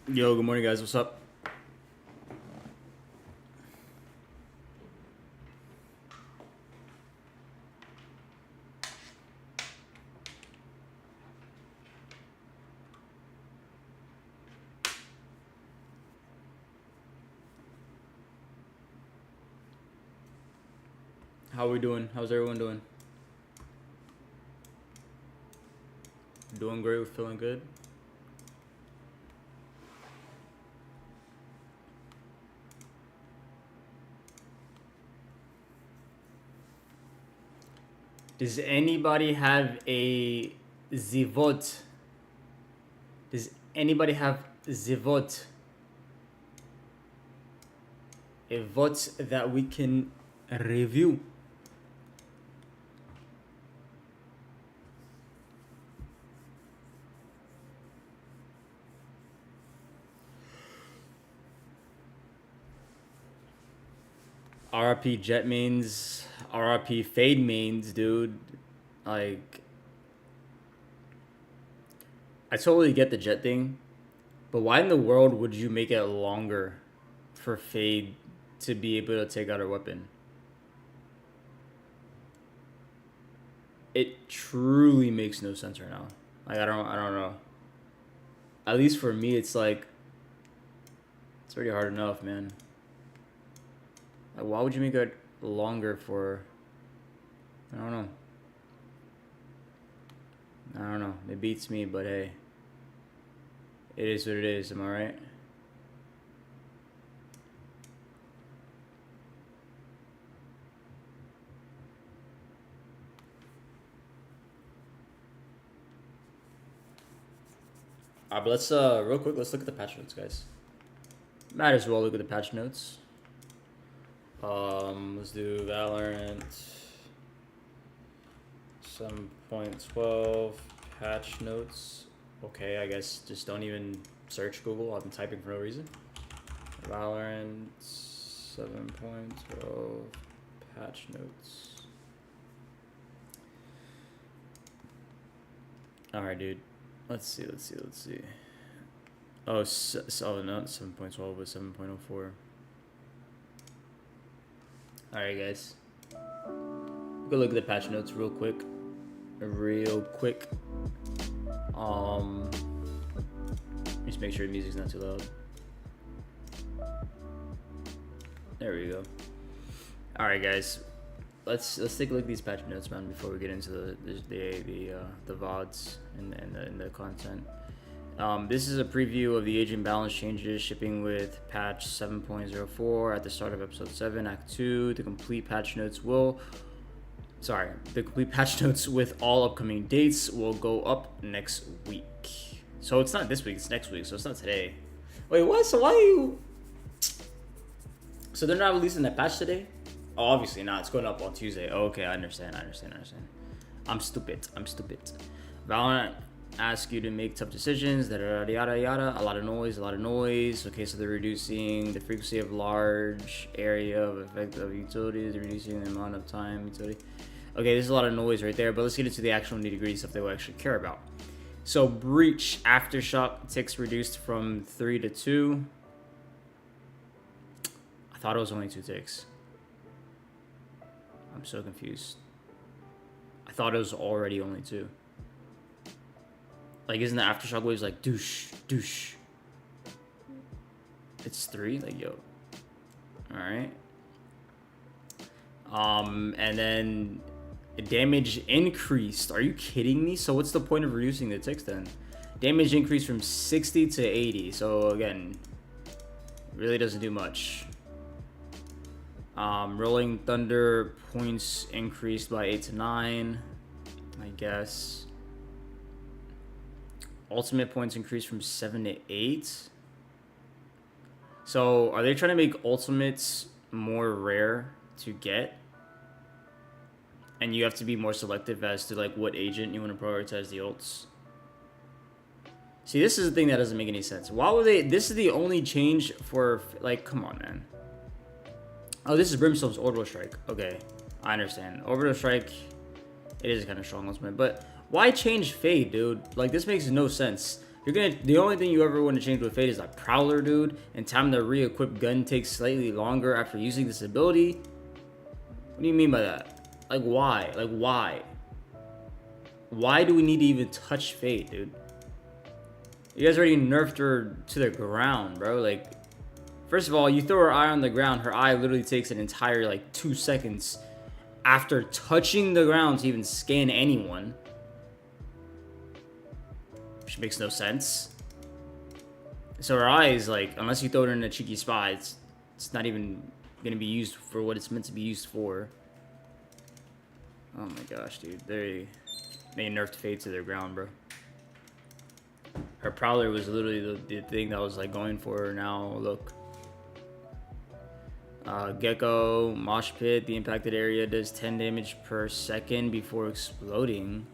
Yo, good morning, guys. What's up? How are we doing? How's everyone doing? Doing great. We're feeling good. Does anybody have a zivot? Does anybody have zivot? A vote that we can review? RRP Jet mains, RRP Fade mains, dude. Like, I totally get the Jet thing, but why in the world would you make it longer for Fade to be able to take out her weapon? It truly makes no sense right now. Like, I don't know. At least for me, it's like, it's already hard enough, man. Like, why would you make it longer for? I don't know. I don't know. It beats me, but hey, it is what it is. Am I right? Alright, but let's real quick. Let's look at the patch notes, guys. Might as well look at the patch notes. Let's do Valorant 7.12 patch notes. Okay, I guess just don't even search Google. I've been typing for no reason. Valorant 7.12 patch notes. Alright, dude. Let's see. Oh, not 7.12, but 7.04. Alright, guys. Go look at the patch notes real quick. Just make sure the music's not too loud. There we go. Alright, guys. Let's take a look at these patch notes, man, before we get into the VODs and the content. This is a preview of the agent balance changes shipping with patch 7.04 at the start of episode 7, Act 2. The complete patch notes with all upcoming dates will go up next week. So it's not this week, it's next week, so it's not today. Wait, what? So why are you... So they're not releasing that patch today? Oh, obviously not. It's going up on Tuesday. Oh, okay, I understand. I'm stupid. Valorant asks you to make tough decisions. Yada yada. A lot of noise. Okay, so they're reducing the frequency of large area of effect of utilities. They're reducing the amount of time utility. Okay, there's a lot of noise right there, but let's get into the actual nitty-gritty stuff they will actually care about. So Breach Aftershock ticks reduced from 3 to 2. I thought it was only 2 ticks. I'm so confused. I thought it was already only 2. Like, isn't the aftershock waves like douche? It's 3? Like, yo. Alright. And then damage increased. Are you kidding me? So what's the point of reducing the ticks then? Damage increased from 60 to 80. So again, really doesn't do much. Rolling Thunder points increased by 8 to 9, I guess. Ultimate points increased from 7 to 8. So are they trying to make ultimates more rare to get? And you have to be more selective as to like what agent you want to prioritize the ults? See, this is the thing that doesn't make any sense. Why would they... This is the only change for... Like, come on, man. Oh, this is Brimstone's Orbital Strike. Okay, I understand. Orbital Strike, it is kind of strong ultimate, but why change Fade, dude? Like, this makes no sense. The only thing you ever want to change with Fate is a Prowler, dude, and time to re-equip gun takes slightly longer after using this ability. What do you mean by that? Like, why? Like, why? Why do we need to even touch Fate, dude? You guys already nerfed her to the ground, bro. Like, first of all, you throw her eye on the ground, her eye literally takes an entire, like, 2 seconds after touching the ground to even scan anyone. Which makes no sense. So her eye is, like, unless you throw it in a cheeky spot, it's not even gonna be used for what it's meant to be used for. Oh my gosh, dude. They nerfed Fate to their ground, bro. Her Prowler was literally the thing that was, like, going for her. Now, look. Gecko, Mosh Pit. The impacted area does 10 damage per second before exploding.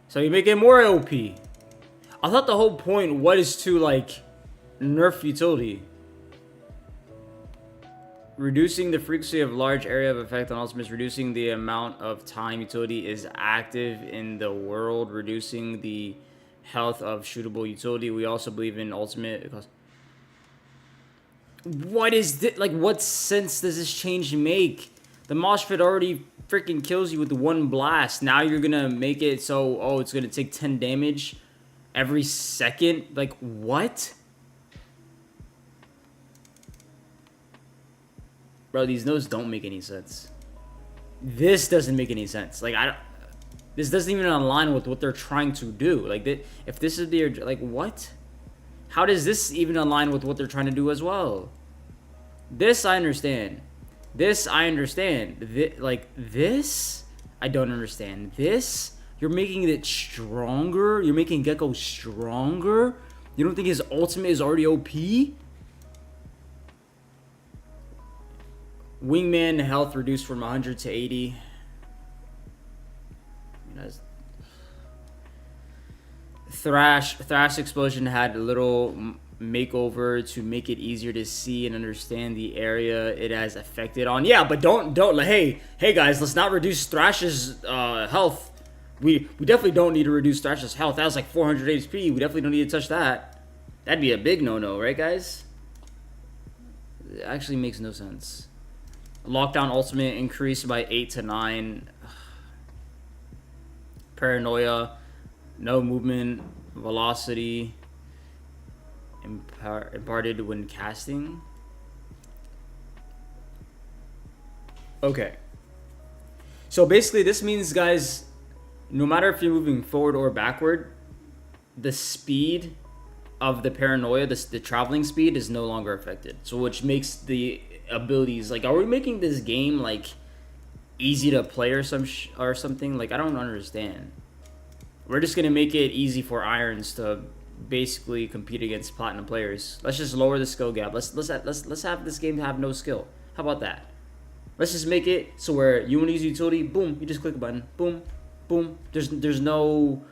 So you make it more OP. I thought the whole point was to, like, nerf utility. Reducing the frequency of large area of effect on ultimates. Reducing the amount of time utility is active in the world. Reducing the health of shootable utility. We also believe in ultimate. What is this? Like, what sense does this change make? The Mosh Pit already freaking kills you with one blast. Now you're gonna make it so, oh, it's gonna take 10 damage every second? Like, what? Bro, these notes don't make any sense. This doesn't make any sense. Like, this doesn't even align with what they're trying to do. Like, if this is their, like, what? How does this even align with what they're trying to do as well? This I understand. This I understand. This I don't understand. This, you're making it stronger. You're making Gecko stronger. You don't think his ultimate is already OP? Wingman health reduced from 100 to 80. Thrash explosion had a little makeover to make it easier to see and understand the area it has affected on. Yeah, but don't hey guys, let's not reduce Thrash's health. We definitely don't need to reduce Thrash's health. That was like 400 HP. We definitely don't need to touch that. That'd be a big no-no, right, guys? It actually makes no sense. Lockdown ultimate increased by 8 to 9. Paranoia. No movement, velocity, imparted when casting. Okay. So basically this means, guys, no matter if you're moving forward or backward, the speed of the paranoia, the traveling speed is no longer affected. So which makes the abilities, like, are we making this game, like, easy to play or something? Like, I don't understand. We're just gonna make it easy for Irons to basically compete against Platinum players. Let's just lower the skill gap. Let's have this game have no skill. How about that? Let's just make it so where you want to use utility, boom, you just click a button, boom, boom. There's no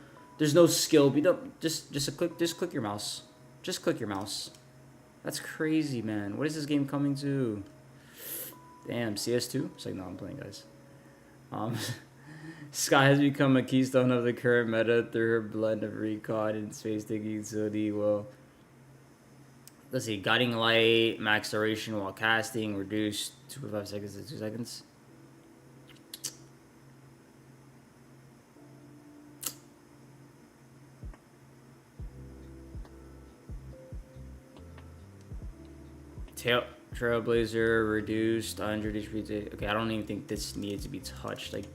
skill. You don't just click your mouse. Just click your mouse. That's crazy, man. What is this game coming to? Damn, CS2? It's like, no, I'm playing, guys. Sky has become a keystone of the current meta through her blend of recon and space taking utility. Well, let's see. Guiding light, max duration while casting, reduced 2.5 seconds to 2 seconds. Trailblazer reduced 100 HP. Okay, I don't even think this needed to be touched. Like,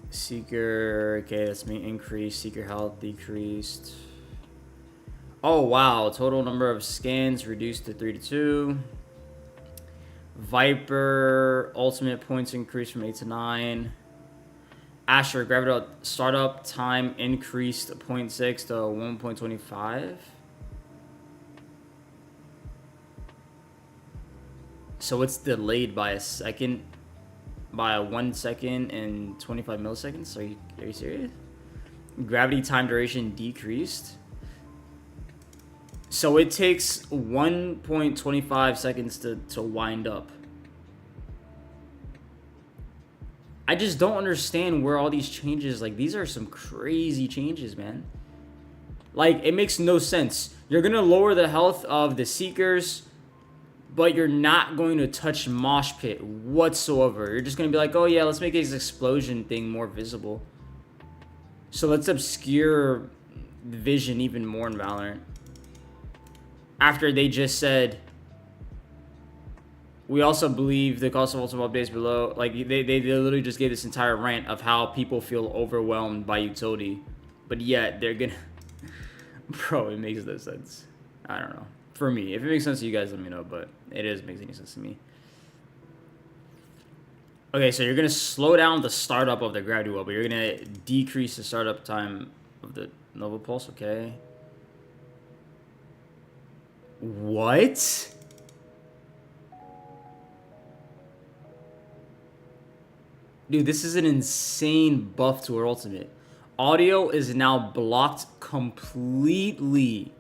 Seeker, okay, that's me increased. Seeker health decreased. Oh wow, total number of scans reduced to 3 to 2. Viper ultimate points increased from 8 to 9. Asher gravity startup time increased 0.6 to 1.25. So it's delayed by a second. By 1 second and 25 milliseconds. Are you serious? Gravity time duration decreased. So it takes 1.25 seconds to wind up. I just don't understand where all these changes, like, these are some crazy changes, man. Like, it makes no sense. You're going to lower the health of the Seekers, but you're not going to touch Mosh Pit whatsoever. You're just going to be like, oh yeah, let's make this explosion thing more visible. So let's obscure the vision even more in Valorant. After they just said, we also believe the cost of ultimate updates below. Like, they literally just gave this entire rant of how people feel overwhelmed by utility. But yet, they're gonna... Bro, it makes no sense. I don't know. For me. If it makes sense to you guys, let me know. But it doesn't make any sense to me. Okay, so you're gonna slow down the startup of the gravity well, but you're gonna decrease the startup time of the Nova Pulse, okay? What? Dude, this is an insane buff to her ultimate. Audio is now blocked completely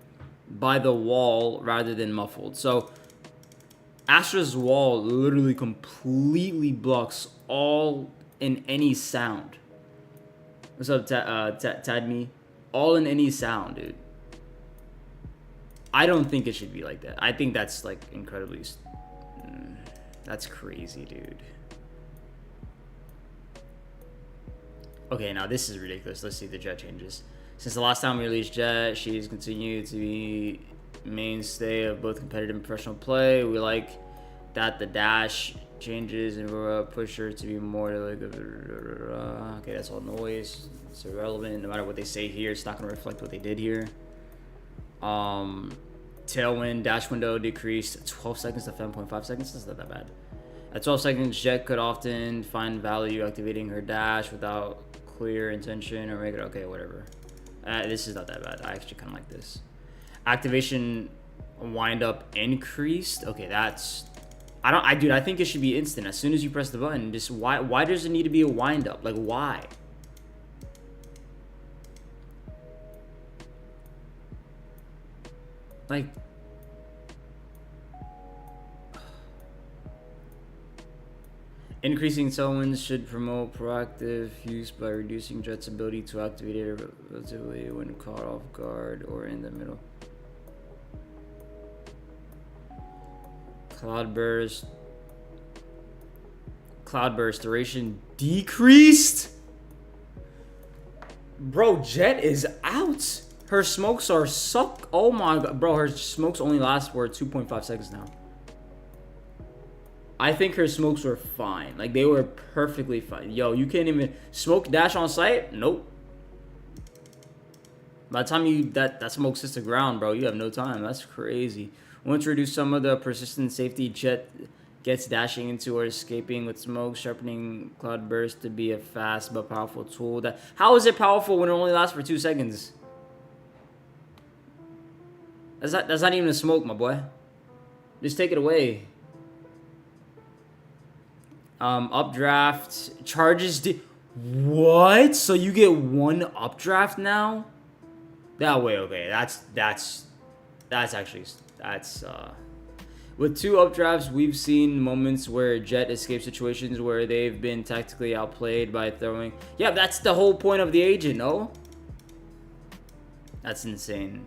by the wall rather than muffled. So Astra's wall literally completely blocks all in any sound. What's up, Tadme? All in any sound, dude. I don't think it should be like that. I think that's like incredibly... that's crazy, dude. Okay, now this is ridiculous. Let's see the Jet changes. Since the last time we released Jet, she's continued to be mainstay of both competitive and professional play. We like that the dash changes and push her to be more like... Okay, that's all noise. It's irrelevant. No matter what they say here, it's not going to reflect what they did here. Tailwind, dash window decreased 12 seconds to 7.5 seconds. That's not that bad. At 12 seconds, Jet could often find value activating her dash without clear intention or make it... Okay, whatever. This is not that bad. I actually kind of like this. Activation wind up increased. Okay, that's... Dude, I think it should be instant. As soon as you press the button, just why does it need to be a wind up? Like, why? Like... Increasing tailwinds should promote proactive use by reducing Jet's ability to activate it relatively when caught off guard or in the middle. Cloudburst duration decreased? Bro, Jet is out. Her smokes are suck. Oh my god. Bro, her smokes only last for 2.5 seconds now. I think her smokes were fine. Like, they were perfectly fine. Yo, you can't even smoke dash on site? Nope. By the time you that smoke hits the ground, bro, you have no time. That's crazy. Once you reduce some of the persistent safety, Jet gets dashing into or escaping with smoke, sharpening Cloudburst to be a fast but powerful tool. How is it powerful when it only lasts for 2 seconds? That's not even a smoke, my boy. Just take it away. Updraft charges. What? So you get 1 updraft now? That way, okay. That's actually with 2 updrafts, we've seen moments where Jet escapes situations where they've been tactically outplayed by throwing. Yeah, that's the whole point of the agent, no? That's insane.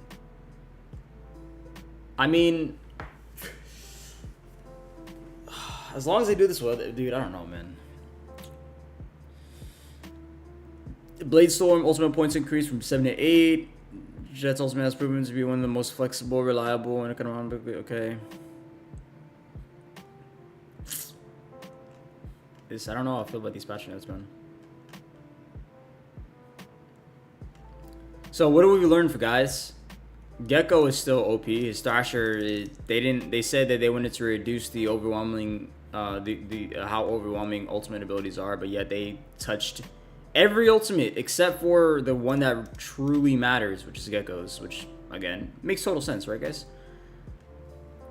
I mean, as long as they do this well, dude, I don't know, man. Blade Storm ultimate points increased from 7 to 8. Jet's ultimate has proven to be one of the most flexible, reliable, and economically okay. I don't know how I feel about these patch notes, man. So what do we learn for guys? Gecko is still OP. His Thrasher, they said that they wanted to reduce the overwhelming, how overwhelming ultimate abilities are, but yet they touched every ultimate except for the one that truly matters, which is Gecko's, which again makes total sense, right, guys?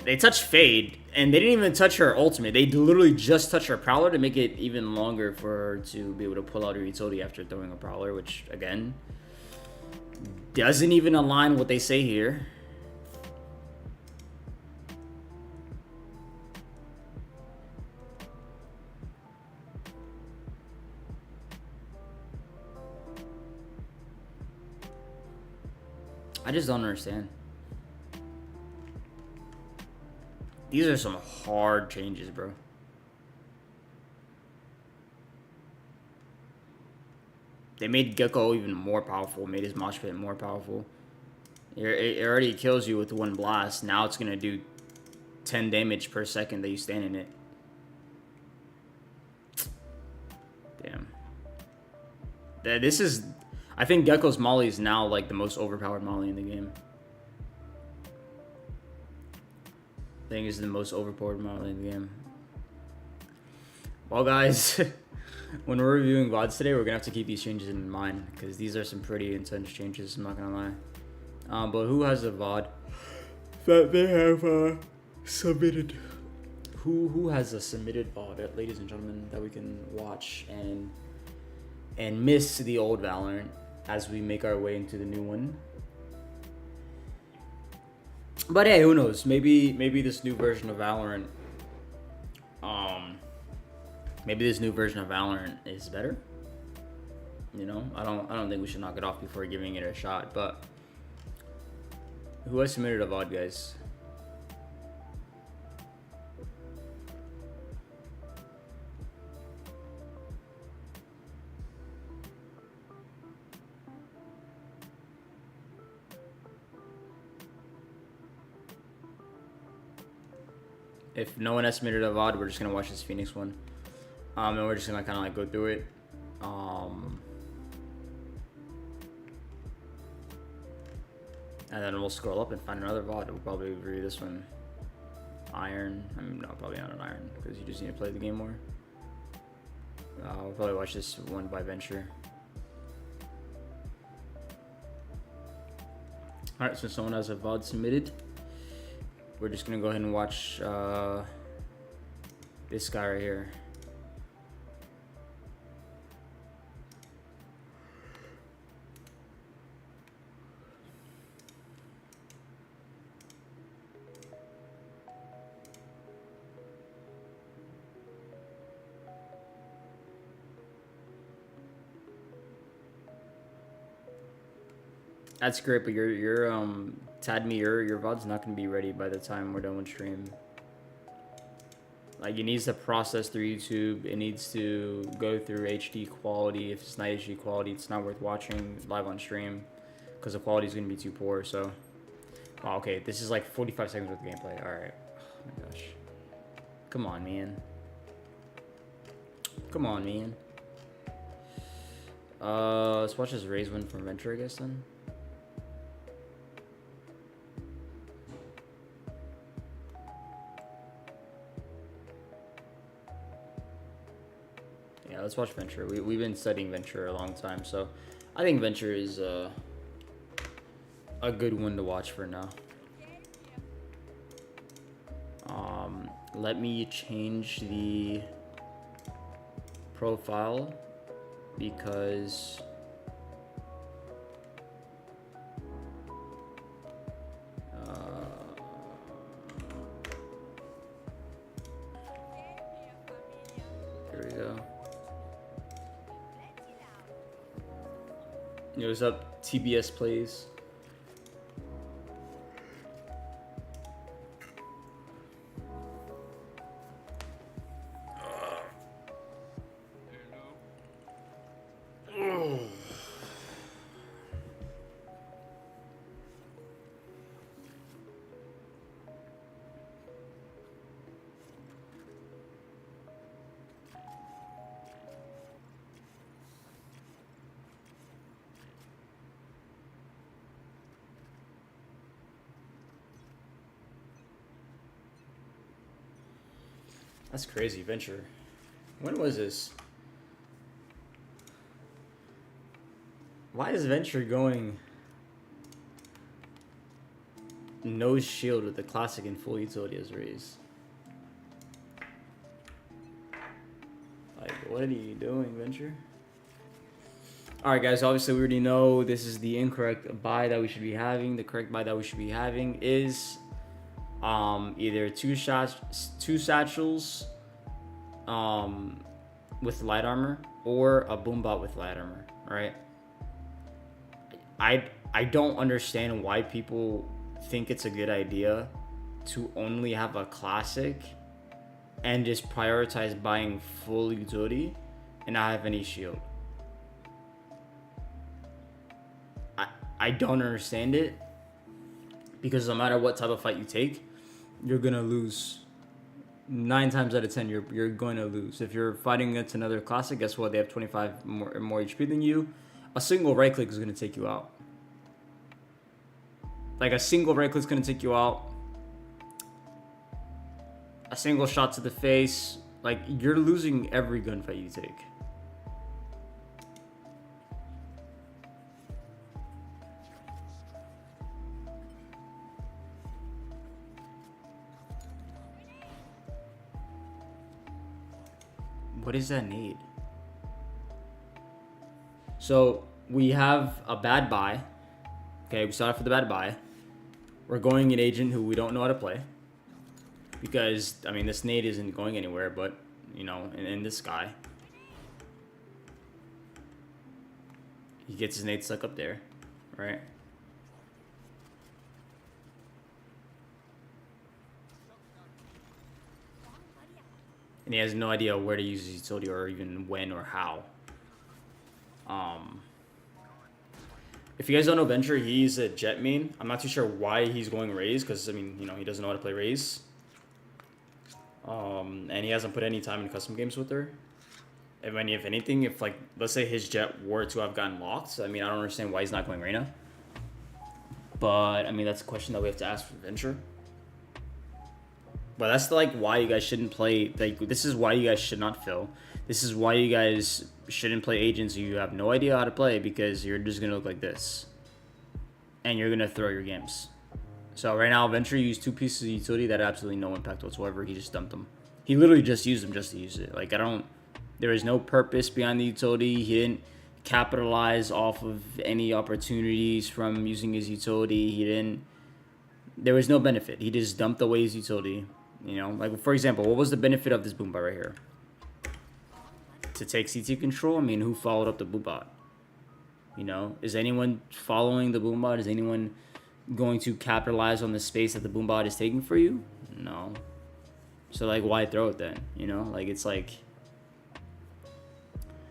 They touched Fade, and they didn't even touch her ultimate. They literally just touched her Prowler to make it even longer for her to be able to pull out her utility after throwing a Prowler, which again doesn't even align with what they say here. I just don't understand. These are some hard changes, bro. They made Gecko even more powerful, made his mosh pit more powerful. It already kills you with one blast. Now it's gonna do 10 damage per second that you stand in it. Damn. This is... I think Gecko's Molly is now like the most overpowered Molly in the game. I think it's the most overpowered Molly in the game. Well, guys, when we're reviewing VODs today, we're gonna have to keep these changes in mind because these are some pretty intense changes. I'm not gonna lie. But who has a VOD that they have submitted? Who has a submitted VOD, ladies and gentlemen, that we can watch and miss the old Valorant as we make our way into the new one? But hey, who knows? Maybe this new version of Valorant, maybe this new version of Valorant is better. You know, I don't think we should knock it off before giving it a shot. But who has submitted a VOD, guys? If no one has submitted a VOD, we're just gonna watch this Phoenix one, and we're just gonna kind of like go through it. And then we'll scroll up and find another VOD. We'll probably review this one. Iron. I mean, no, probably not an Iron because you just need to play the game more. We'll probably watch this one by Venture. Alright, so someone has a VOD submitted. We're just gonna go ahead and watch this guy right here. That's great, but your Tadme, your VOD's not gonna be ready by the time we're done with stream. Like, it needs to process through YouTube. It needs to go through HD quality. If it's not HD quality, it's not worth watching live on stream because the quality is gonna be too poor. So, oh, okay, this is like 45 seconds worth of gameplay. All right. Oh my gosh. Come on, man. Come on, man. Let's watch this Raze win from Venture, I guess then. Yeah, let's watch Venture. We've been studying Venture a long time, so I think Venture is a good one to watch for now. Let me change the profile because there we go. Yo, what's up, TBS Plays? That's crazy, Venture. When was this? Why is Venture going no shield with the classic and full utility as Raze? Like, what are you doing, Venture? Alright guys, obviously we already know this is the incorrect buy that we should be having. The correct buy that we should be having is either two satchels with light armor or a boombot with light armor. Right? I don't understand why people think it's a good idea to only have a classic and just prioritize buying full utility and not have any shield. I don't understand it, because no matter what type of fight you take, you're gonna lose. 9 times out of 10, you're going to lose. If you're fighting against another classic, guess what? They have 25 more HP than you. A single right click is gonna take you out. Like, a single right click is gonna take you out. A single shot to the face, like, you're losing every gunfight you take. What is that need? So we have a bad buy. Okay, we started for the bad buy. We're going an agent who we don't know how to play. Because, I mean, this nade isn't going anywhere, but, you know, in this guy. He gets his nade stuck up there, right? And he has no idea where to use his utility, or even when or how. If you guys don't know Venture, he's a jet main. I'm not too sure why he's going Raze, because, I mean, you know, he doesn't know how to play Raze. And he hasn't put any time in custom games with her. And when, if anything, if, like, let's say his jet were to have gotten locked, I mean, I don't understand why he's not going Reyna. But, I mean, that's a question that we have to ask for Venture. But that's, like, why you guys shouldn't play, like, this is why you guys should not fill. This is why you guys shouldn't play agents who you have no idea how to play, because you're just going to look like this. And you're going to throw your games. So right now, Venture used 2 pieces of utility that had absolutely no impact whatsoever. He just dumped them. He literally just used them just to use it. Like, there is no purpose behind the utility. He didn't capitalize off of any opportunities from using his utility. There was no benefit. He just dumped away his utility. You know, like, for example, what was the benefit of this boom bot right here? To take CT control? I mean, who followed up the boom bot? You know, is anyone following the boom bot? Is anyone going to capitalize on the space that the boom bot is taking for you? No. So, like, why throw it then? You know, like, it's like,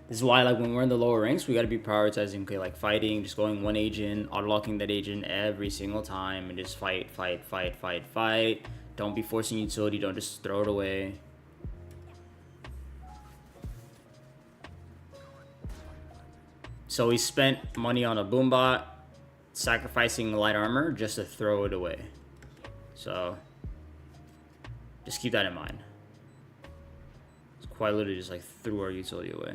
this is why, like, when we're in the lower ranks, we got to be prioritizing, okay, like, fighting, just going one agent, auto-locking that agent every single time, and just fight. Don't be forcing utility. Don't just throw it away. So we spent money on a boom bot, sacrificing light armor just to throw it away. So just keep that in mind. It's quite literally just like threw our utility away.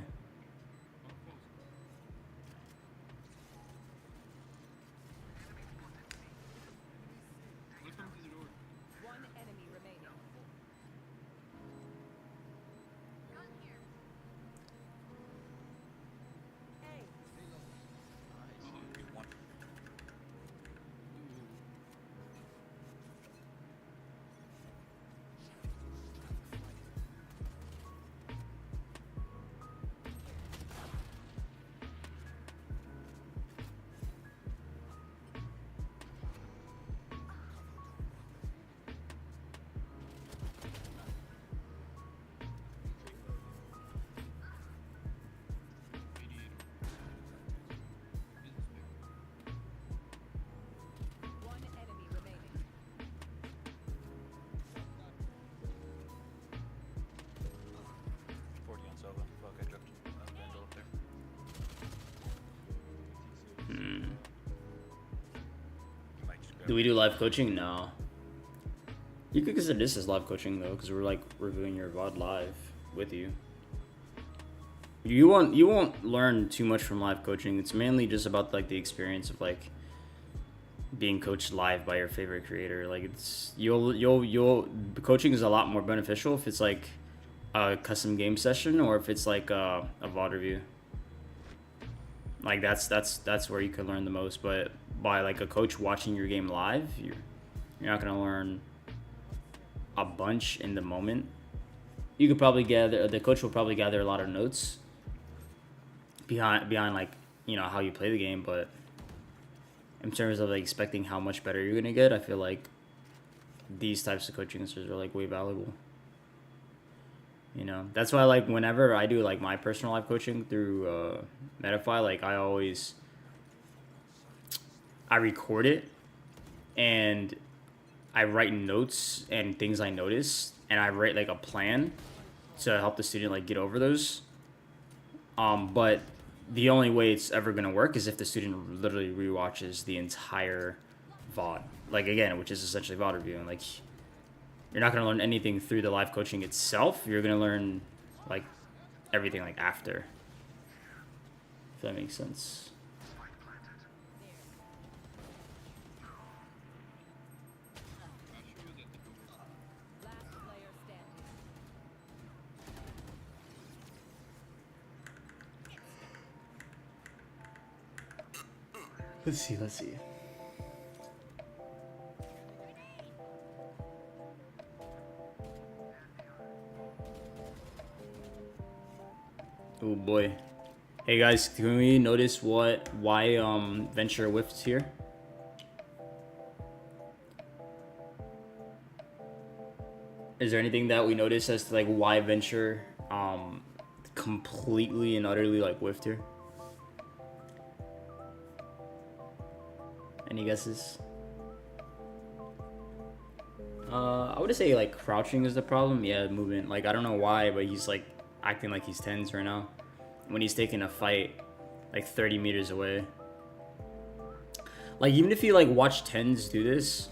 Do we do live coaching? No. You could consider this as live coaching though, because we're like reviewing your VOD live with you. You won't learn too much from live coaching. It's mainly just about like the experience of like being coached live by your favorite creator. Like it's coaching is a lot more beneficial if it's like a custom game session or if it's like a VOD review. Like that's where you can learn the most. But by like a coach watching your game live, you're not gonna learn a bunch in the moment. You could probably the coach will probably gather a lot of notes behind like, you know, how you play the game, but in terms of like expecting how much better you're gonna get, I feel like these types of coaching answers are like way valuable. You know, that's why like whenever I do like my personal life coaching through Metafy, like I record it and I write notes and things I notice, and I write like a plan to help the student like get over those. But the only way it's ever gonna work is if the student literally rewatches the entire VOD, like again, which is essentially VOD review. And like, you're not gonna learn anything through the live coaching itself. You're gonna learn like everything like after. If that makes sense. Let's see. Oh boy. Hey guys, can we notice why Venture whiffed here? Is there anything that we notice as to like why Venture completely and utterly like whiffed here? Any guesses? I would say like crouching is the problem. Yeah, movement. Like I don't know why, but he's like acting like he's tense right now when he's taking a fight like 30 meters away. Like even if you like watch tens do this,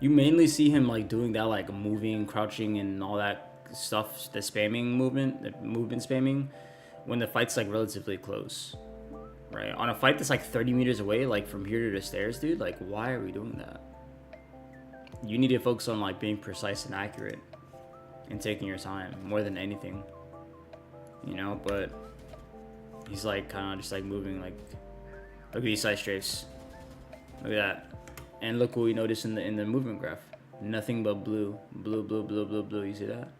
you mainly see him like doing that like moving, crouching, and all that stuff, the spamming movement, the movement spamming, when the fight's like relatively close. Right, on a fight that's like 30 meters away, like from here to the stairs, dude, like why are we doing that? You need to focus on like being precise and accurate and taking your time more than anything, you know. But he's like kind of just like moving, like look at these side strafes, look at that, and look what we notice in the movement graph, nothing but blue. You see that?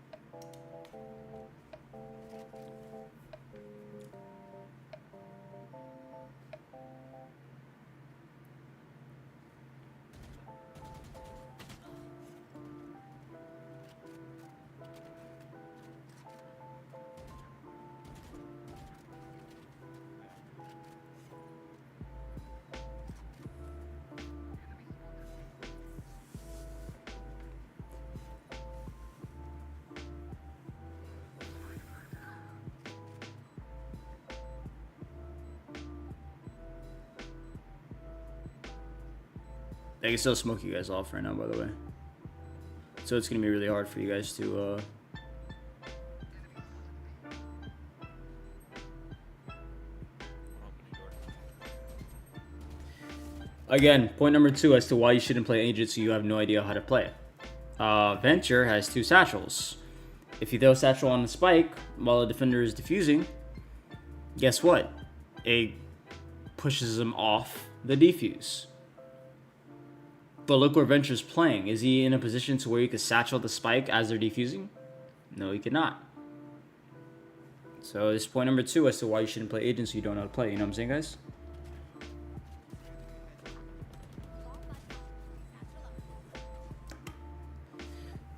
I can still smoke you guys off right now, by the way. So it's gonna be really hard for you guys to Again, point number 2 as to why you shouldn't play agents so you have no idea how to play. Venture has 2 satchels. If you throw a satchel on the spike while the defender is defusing, guess what? It pushes him off the defuse. But look where Venture's playing. Is he in a position to where he could satchel the spike as they're defusing? No, he cannot. So this is point number 2 as to why you shouldn't play agents so you don't know how to play. You know what I'm saying, guys?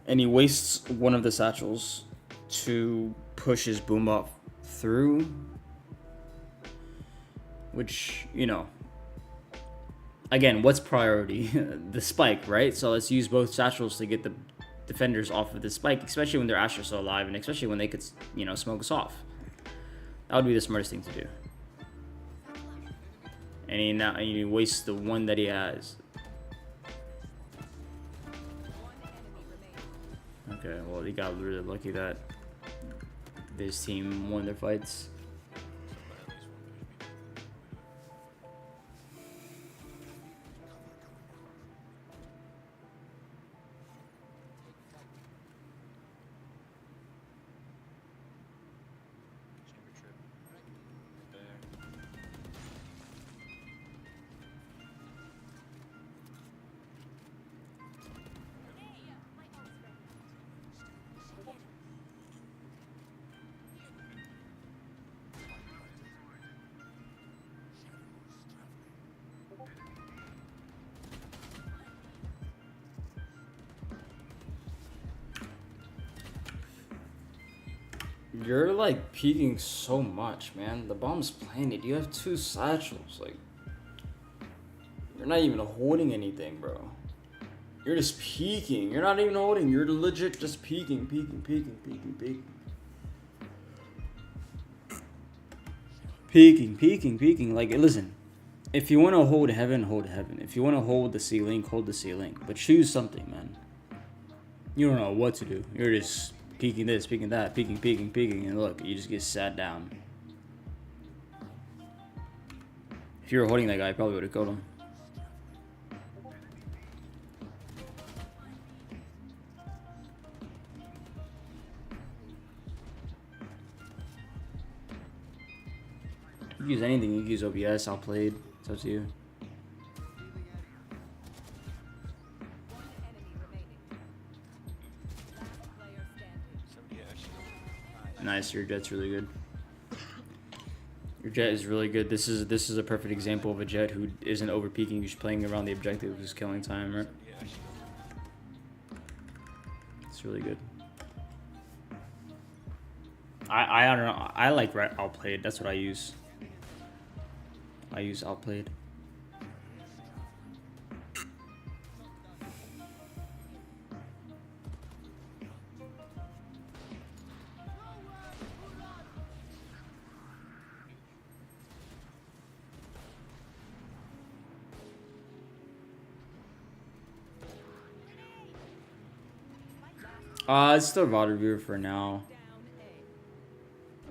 And he wastes one of the satchels to push his boom up through, which, you know, again, what's priority? The spike, right? So let's use both satchels to get the defenders off of the spike, especially when their Astra's still alive, and especially when they could, you know, smoke us off. That would be the smartest thing to do. And he wastes the one that he has. Okay, well, he got really lucky that this team won their fights. You're like peeking so much, man. The bomb's planted. You have 2 satchels. Like, you're not even holding anything, bro. You're just peeking. You're not even holding. You're legit just peeking. Peeking. Like, listen. If you want to hold heaven, hold heaven. If you want to hold the ceiling, hold the ceiling. But choose something, man. You don't know what to do. You're just peeking this, peeking that, peeking, and look, you just get sat down. If you were holding that guy, I probably would have killed him. You can use anything. You can use OBS, outplayed. It's up to you. Nice, your jet's really good. Your jet is really good. This is a perfect example of a jet who isn't over peeking, who's playing around the objective, who's killing time, right? It's really good. I don't know. I like outplayed. That's what I use. I use outplayed. It's still VOD reviewer for now.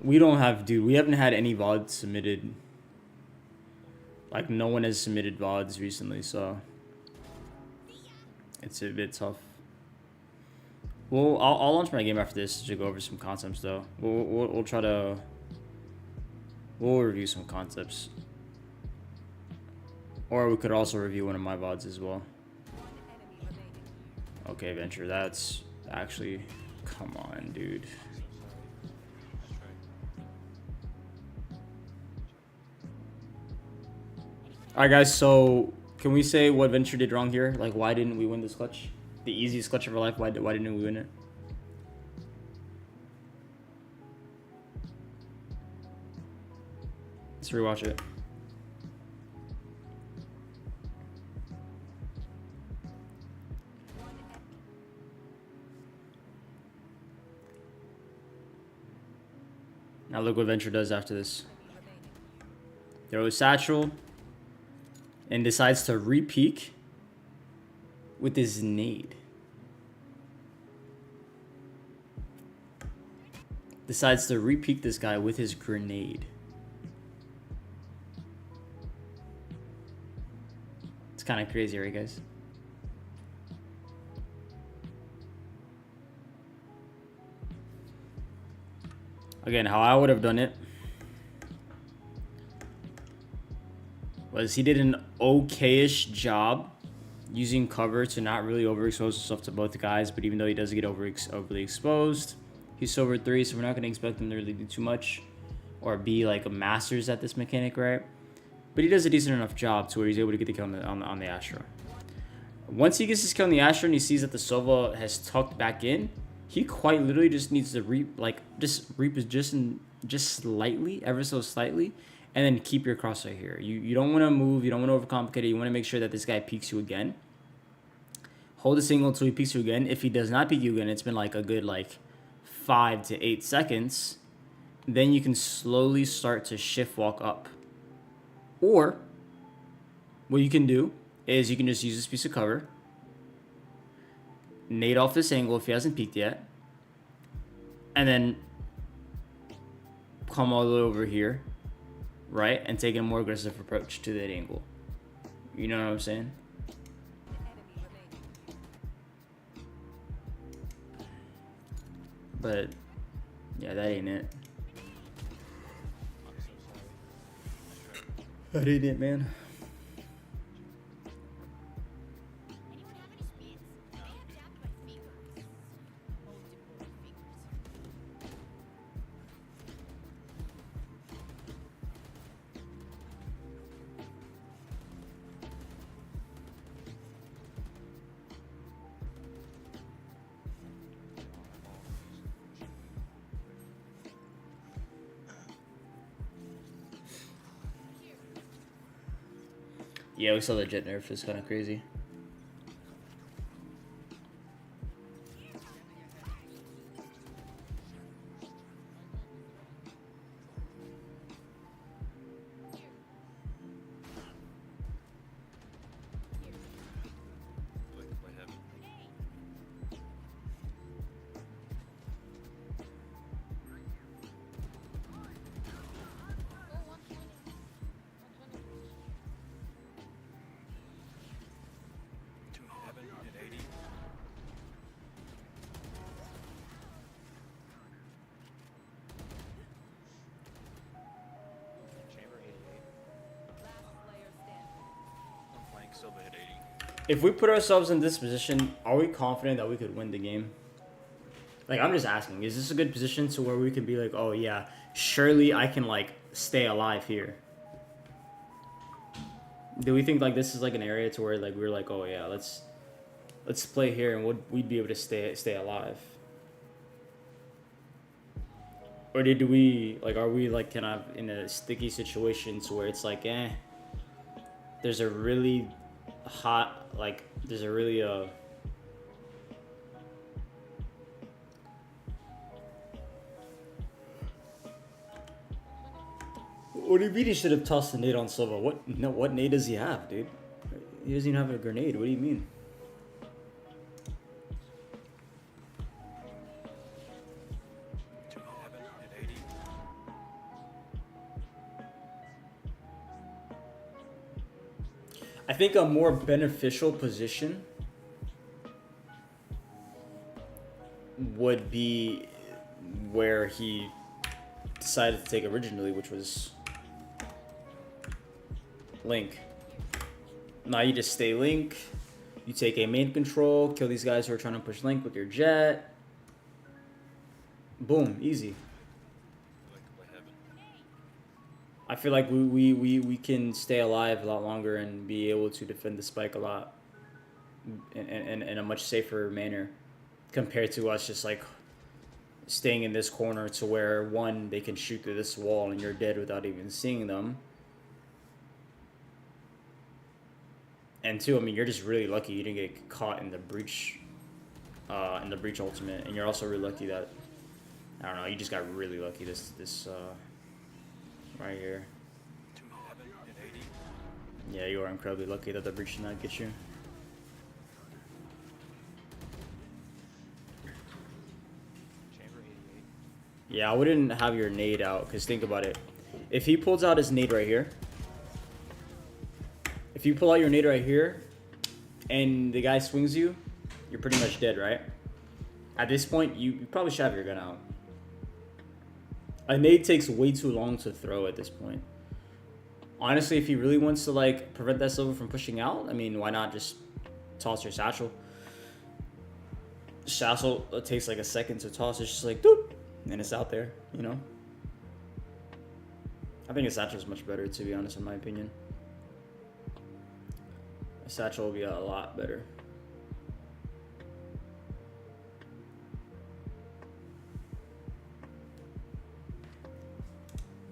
We don't have, dude, we haven't had any VODs submitted. Like, no one has submitted VODs recently, so it's a bit tough. Well, I'll launch my game after this to go over some concepts, though. We'll try to... We'll review some concepts. Or we could also review one of my VODs as well. Okay, Venture, that's actually... Come on, dude. Alright, guys, so can we say what Venture did wrong here? Like, why didn't we win this clutch? The easiest clutch of our life, why didn't we win it? Let's rewatch it. Now look what Venture does after this. Throws satchel and decides to re-peek with his nade. Decides to re-peek this guy with his grenade. It's kind of crazy, right, guys? Again, how I would have done it was he did an okay-ish job using cover to not really overexpose himself to both guys, but even though he does get overly exposed, he's Silver 3, so we're not going to expect him to really do too much or be like a masters at this mechanic, right? But he does a decent enough job to where he's able to get the kill on the Astra. Once he gets his kill on the Astra and he sees that the Sova has tucked back in, he quite literally just needs to reposition just slightly, ever so slightly, and then keep your crosshair here. You don't want to move. You don't want to overcomplicate it. You want to make sure that this guy peeks you again. Hold the single until he peeks you again. If he does not peek you again, it's been like a good 5 to 8 seconds. Then you can slowly start to shift walk up. Or what you can do is you can just use this piece of cover. Nade off this angle if he hasn't peeked yet. And then come all the way over here, right? And take a more aggressive approach to that angle. You know what I'm saying? But yeah, that ain't it. That ain't it, man. Yeah, we saw the jet nerf. It's kind of crazy. If we put ourselves in this position, are we confident that we could win the game? Like, I'm just asking, is this a good position to where we can be like, oh yeah, surely I can like stay alive here? Do we think like this is like an area to where like we're like, oh yeah, let's play here and we'd be able to stay alive? Or did we like, are we like kind of in a sticky situation to where it's like, there's a really hot, like there's a really what do you mean he should have tossed the nade on Silva? What nade does he have, dude? He doesn't even have a grenade. What do you mean? I think a more beneficial position would be where he decided to take originally, which was Link. Now you just stay Link, you take a main control, kill these guys who are trying to push Link with your jet. Boom, easy. I feel like we can stay alive a lot longer and be able to defend the spike a lot in a much safer manner compared to us just like staying in this corner to where one, they can shoot through this wall and you're dead without even seeing them. And two, I mean, you're just really lucky you didn't get caught in the breach ultimate, and you're also really lucky that, I don't know, you just got really lucky this right here. Yeah, you are incredibly lucky that the breach did not get you. Yeah, I wouldn't have your nade out, because think about it. If he pulls out his nade right here, if you pull out your nade right here, and the guy swings you, you're pretty much dead, right? At this point, you probably should have your gun out. A nade takes way too long to throw at this point. Honestly, if he really wants to like prevent that Silva from pushing out, I mean, why not just toss your satchel? Satchel takes like a second to toss. It's just like, doop, and it's out there, you know? I think a satchel is much better, to be honest, in my opinion. A satchel will be a lot better.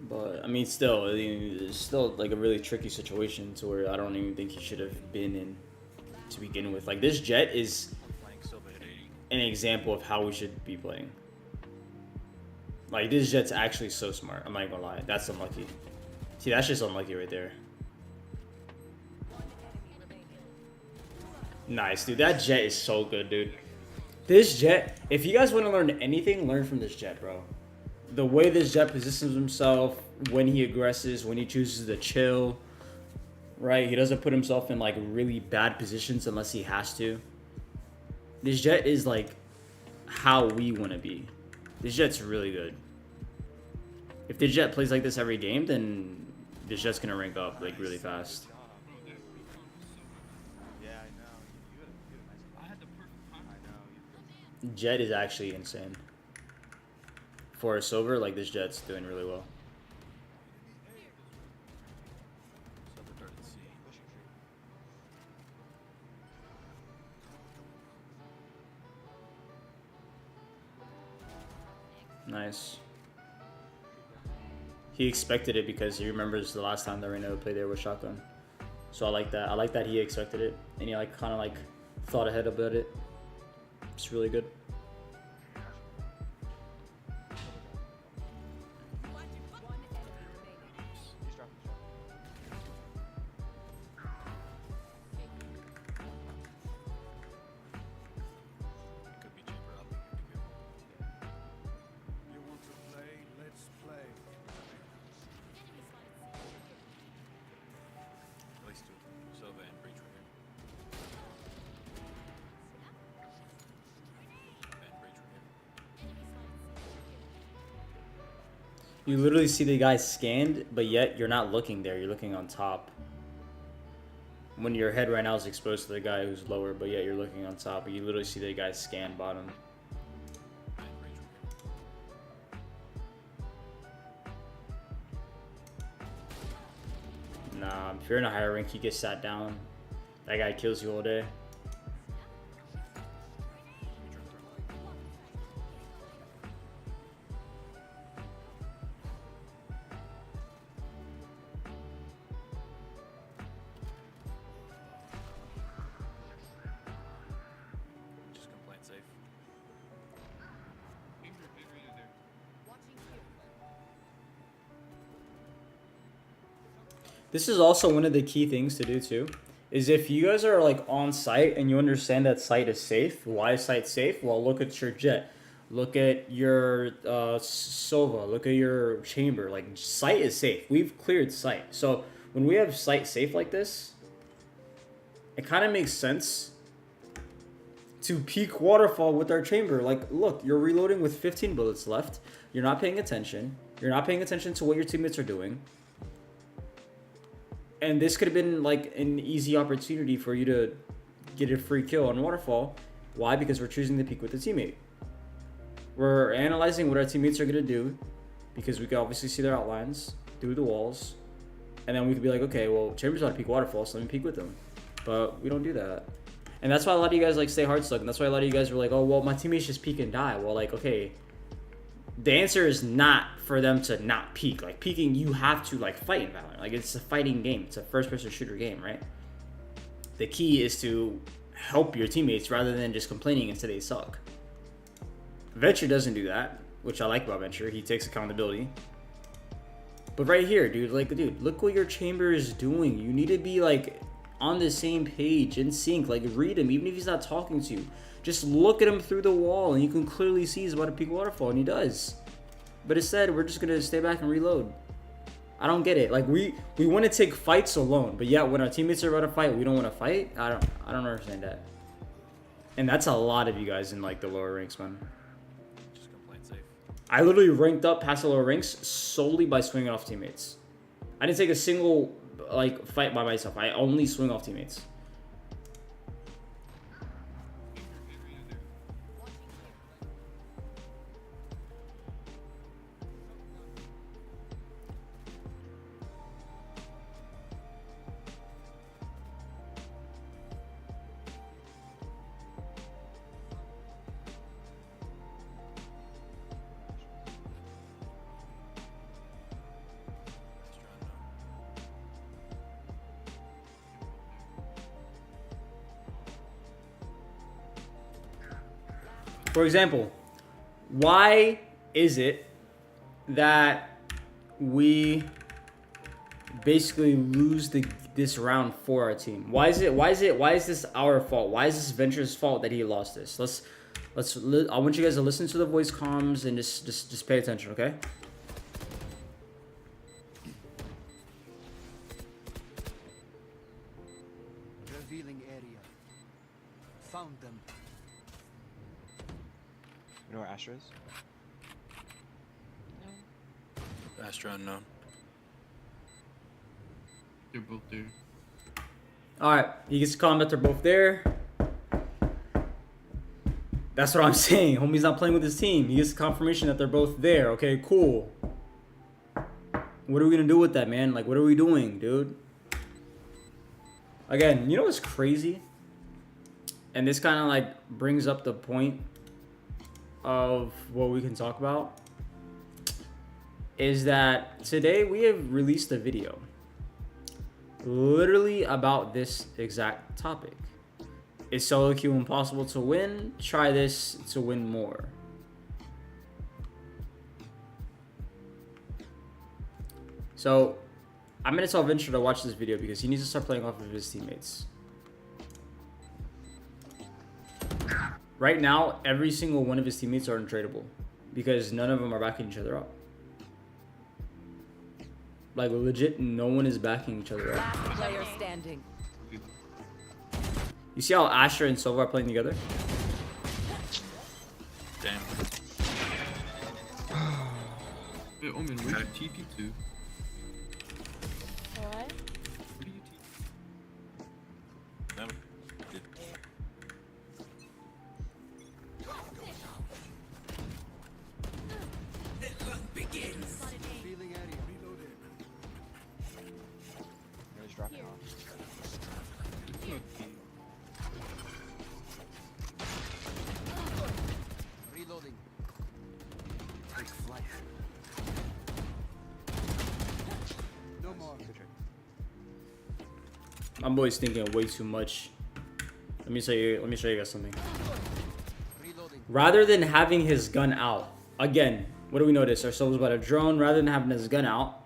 But I mean, still, it's still like a really tricky situation to where I don't even think he should have been in to begin with. Like, this jet is an example of how we should be playing. Like, this jet's actually so smart. I'm not gonna lie. That's unlucky. See, that's just unlucky right there. Nice, dude. That jet is so good, dude. This jet, if you guys want to learn anything, learn from this jet, bro. The way this jet positions himself, when he aggresses, when he chooses to chill, right? He doesn't put himself in like really bad positions unless he has to. This jet is like how we want to be. This jet's really good. If this jet plays like this every game, then this jet's gonna rank up like really fast. Jet is actually insane. For a silver, like, this jet's doing really well. Nice. He expected it because he remembers the last time that Reyna played there with shotgun. So I like that. I like that he expected it and he like kind of like thought ahead about it. It's really good. You literally see the guy scanned, but yet you're not looking there. You're looking on top. When your head right now is exposed to the guy who's lower, but yet you're looking on top. But you literally see the guy scan bottom. Nah, if you're in a higher rank, you get sat down. That guy kills you all day. This is also one of the key things to do too, is if you guys are like on site and you understand that site is safe. Why is site safe? Well, look at your jet, look at your Sova, look at your chamber. Like site is safe. We've cleared site. So when we have site safe like this, it kind of makes sense to peak waterfall with our chamber. Like, look, you're reloading with 15 bullets left. You're not paying attention. You're not paying attention to what your teammates are doing. And this could have been like an easy opportunity for you to get a free kill on waterfall. Why? Because we're choosing to peek with the teammate. We're analyzing what our teammates are going to do because we can obviously see their outlines through the walls. And then we could be like, okay, well, Chamber's about to peek waterfall, so let me peek with them. But we don't do that. And that's why a lot of you guys like stay hard stuck. And that's why a lot of you guys were like, oh, well, my teammates just peek and die. Well, like, okay. The answer is not for them to not peek. Like, peeking, you have to, like, fight in Valorant. Like, it's a fighting game. It's a first-person shooter game, right? The key is to help your teammates rather than just complaining and say they suck. Venture doesn't do that, which I like about Venture. He takes accountability. But right here, dude, like, dude, look what your chamber is doing. You need to be, like, on the same page, in sync. Like, read him, even if he's not talking to you. Just look at him through the wall, and you can clearly see he's about to peek waterfall, and he does. But instead, we're just gonna stay back and reload. I don't get it. Like we want to take fights alone, but yeah, when our teammates are about to fight, we don't want to fight. I don't understand that. And that's a lot of you guys in like the lower ranks, man. Just complain safe. I literally ranked up past the lower ranks solely by swinging off teammates. I didn't take a single like fight by myself. I only swing off teammates. For example, why is it that we basically lose this round for our team? Why is this our fault? Why is this Venture's fault that he lost this? I want you guys to listen to the voice comms and just pay attention, okay? Revealing area. Found them. You know where Astra is? No. Astra unknown. They're both there. Alright, he gets to call them that they're both there. That's what I'm saying. Homie's not playing with his team. He gets confirmation that they're both there. Okay, cool. What are we gonna do with that, man? Like, what are we doing, dude? Again, you know what's crazy? And this kind of like brings up the point of what we can talk about is that today we have released a video literally about this exact topic. Is solo queue impossible to win? Try this to win more. So, I'm gonna tell Venture to watch this video because he needs to start playing off of his teammates. Right now, every single one of his teammates are untradeable because none of them are backing each other up. Like legit, no one is backing each other up. Last player standing. You see how Asher and Sova are playing together? Damn. Hey, Omen, where'd you TP to? What? Where do you TP? Never did. Revealing area. Reloading. He's dropping off. Reloading. Take flight. No more. My boy's thinking way too much. Let me show you guys something. Reloading. Rather than having his gun out, again, what do we notice? Our Sova's about a drone. Rather than having his gun out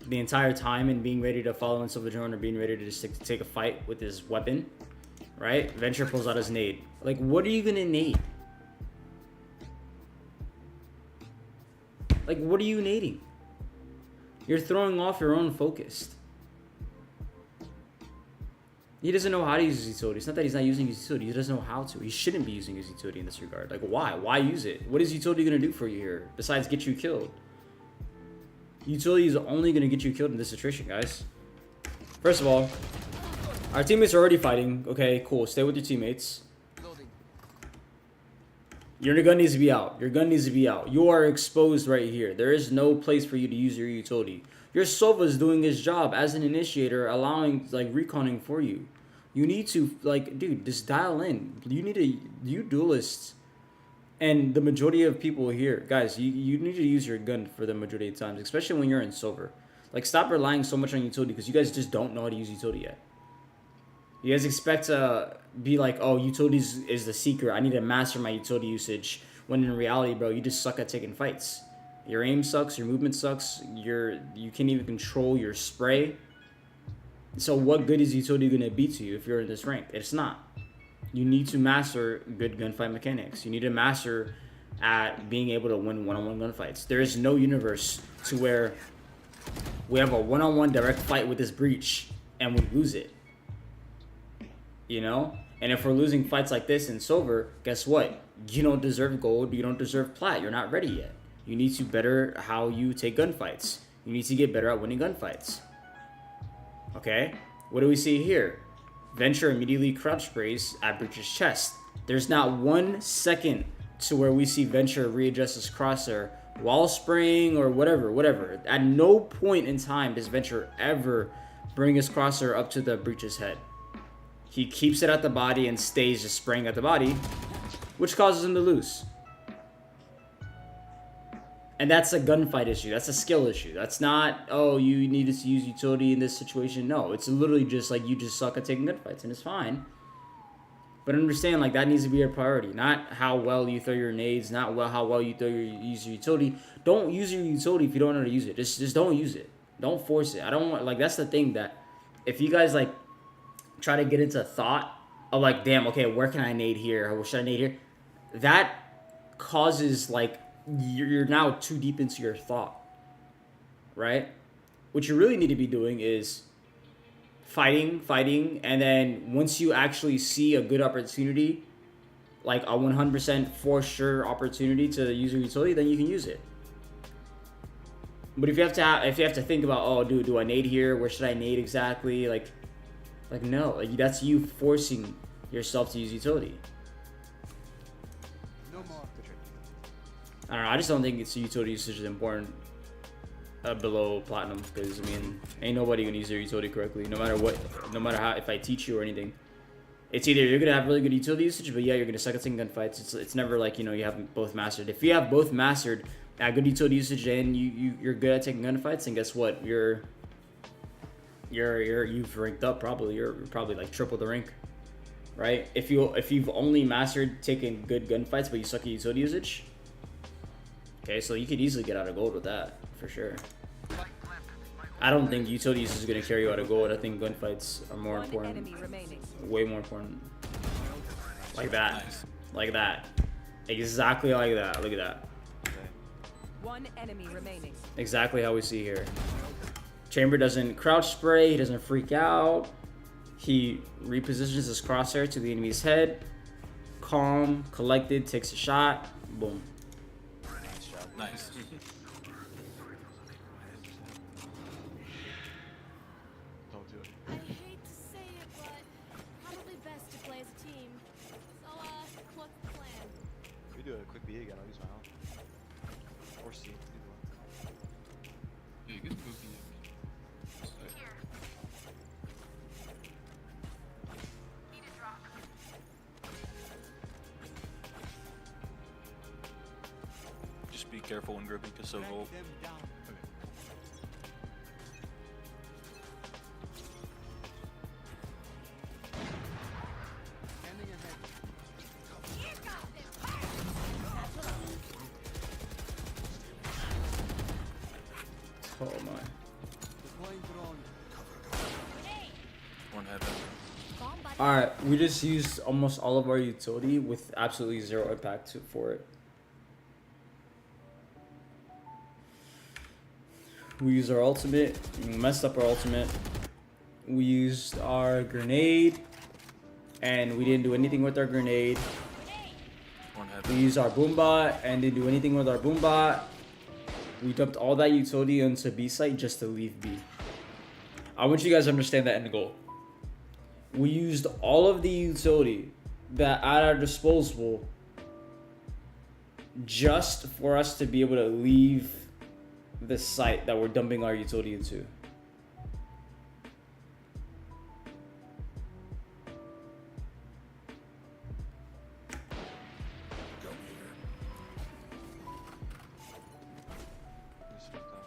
the entire time and being ready to follow into the drone or being ready to just take a fight with his weapon, right? Venture pulls out his nade. Like, what are you gonna nade? Like, what are you nading? You're throwing off your own focus. He doesn't know how to use his utility. It's not that he's not using his utility. He doesn't know how to. He shouldn't be using his utility in this regard. Like, why? Why use it? What is utility going to do for you here besides get you killed? Utility is only going to get you killed in this situation, guys. First of all, our teammates are already fighting. Okay, cool. Stay with your teammates. Reloading. Your gun needs to be out. Your gun needs to be out. You are exposed right here. There is no place for you to use your utility. Your Sova is doing his job as an initiator, allowing, like, reconning for you. You need to, like, dude, just dial in. You duelists. And the majority of people here, guys, you need to use your gun for the majority of times, especially when you're in silver. Like, stop relying so much on utility because you guys just don't know how to use utility yet. You guys expect to be like, oh, utilities is the secret. I need to master my utility usage. When in reality, bro, you just suck at taking fights. Your aim sucks, your movement sucks, you can't even control your spray. So what good is utility going to be to you if you're in this rank? It's not. You need to master good gunfight mechanics. You need to master at being able to win one-on-one gunfights. There is no universe to where we have a one-on-one direct fight with this breach and we lose it. You know? And if we're losing fights like this in silver, guess what? You don't deserve gold, you don't deserve plat, you're not ready yet. You need to better how you take gunfights. You need to get better at winning gunfights. Okay? What do we see here? Venture immediately crouch sprays at Breach's chest. There's not 1 second to where we see Venture readjust his crosshair while spraying or whatever. At no point in time does Venture ever bring his crosshair up to the Breach's head. He keeps it at the body and stays just spraying at the body, which causes him to lose. And that's a gunfight issue. That's a skill issue. That's not, oh, you needed to use utility in this situation. No, it's literally just like you just suck at taking gunfights, and it's fine. But understand, like, that needs to be a priority. Not how well you throw your nades, not how well you use your utility. Don't use your utility if you don't know how to use it. Just don't use it. Don't force it. I don't want, like, that's the thing that if you guys, like, try to get into thought of, like, damn, okay, where can I nade here? Or should I nade here? That causes, like, you're now too deep into your thought, right? What you really need to be doing is fighting, and then once you actually see a good opportunity, like a 100% for sure opportunity to use your utility, then you can use it. But if you have to think about, oh, dude, do I nade here? Where should I nade exactly? Like no, like that's you forcing yourself to use utility. No more. I don't know. I just don't think it's utility usage is important below platinum because I mean, ain't nobody gonna use their utility correctly, no matter what, no matter how if I teach you or anything. It's either you're gonna have really good utility usage, but yeah, you're gonna suck at taking gunfights. It's never like, you know, you have both mastered. If you have both mastered at good utility usage and you're good at taking gunfights, then guess what? You're You've ranked up probably. You're probably like triple the rank, right? If you've only mastered taking good gunfights but you suck at utility usage, okay, so you could easily get out of gold with that for sure. I don't think utility usage is gonna carry you out of gold. I think gunfights are more important, way more important. Like that, like that, exactly like that. Look at that. One enemy remaining. Exactly how we see here. Chamber doesn't crouch spray, he doesn't freak out. He repositions his crosshair to the enemy's head. Calm, collected, takes a shot. Boom. Nice. Don't do it. I hate to say it, but probably best to play as a team. So, what's the plan? We do a quick B again. I'll use my own. Or C. Either one. Yeah, you can go B. Just be careful when gripping because of ult. Them down. Standing ahead. Oh my. Deploying drone. One heaven. Bomb buddy. Alright, we just used almost all of our utility with absolutely zero impact for it. We used our ultimate, we messed up our ultimate. We used our grenade, and we didn't do anything with our grenade. One We heaven. used our boombot and didn't do anything with our boombot. We dumped all that utility into B site just to leave B. I want you guys to understand that end goal. We used all of the utility that at our disposal just for us to be able to leave the site that we're dumping our utility into. Just fuck up.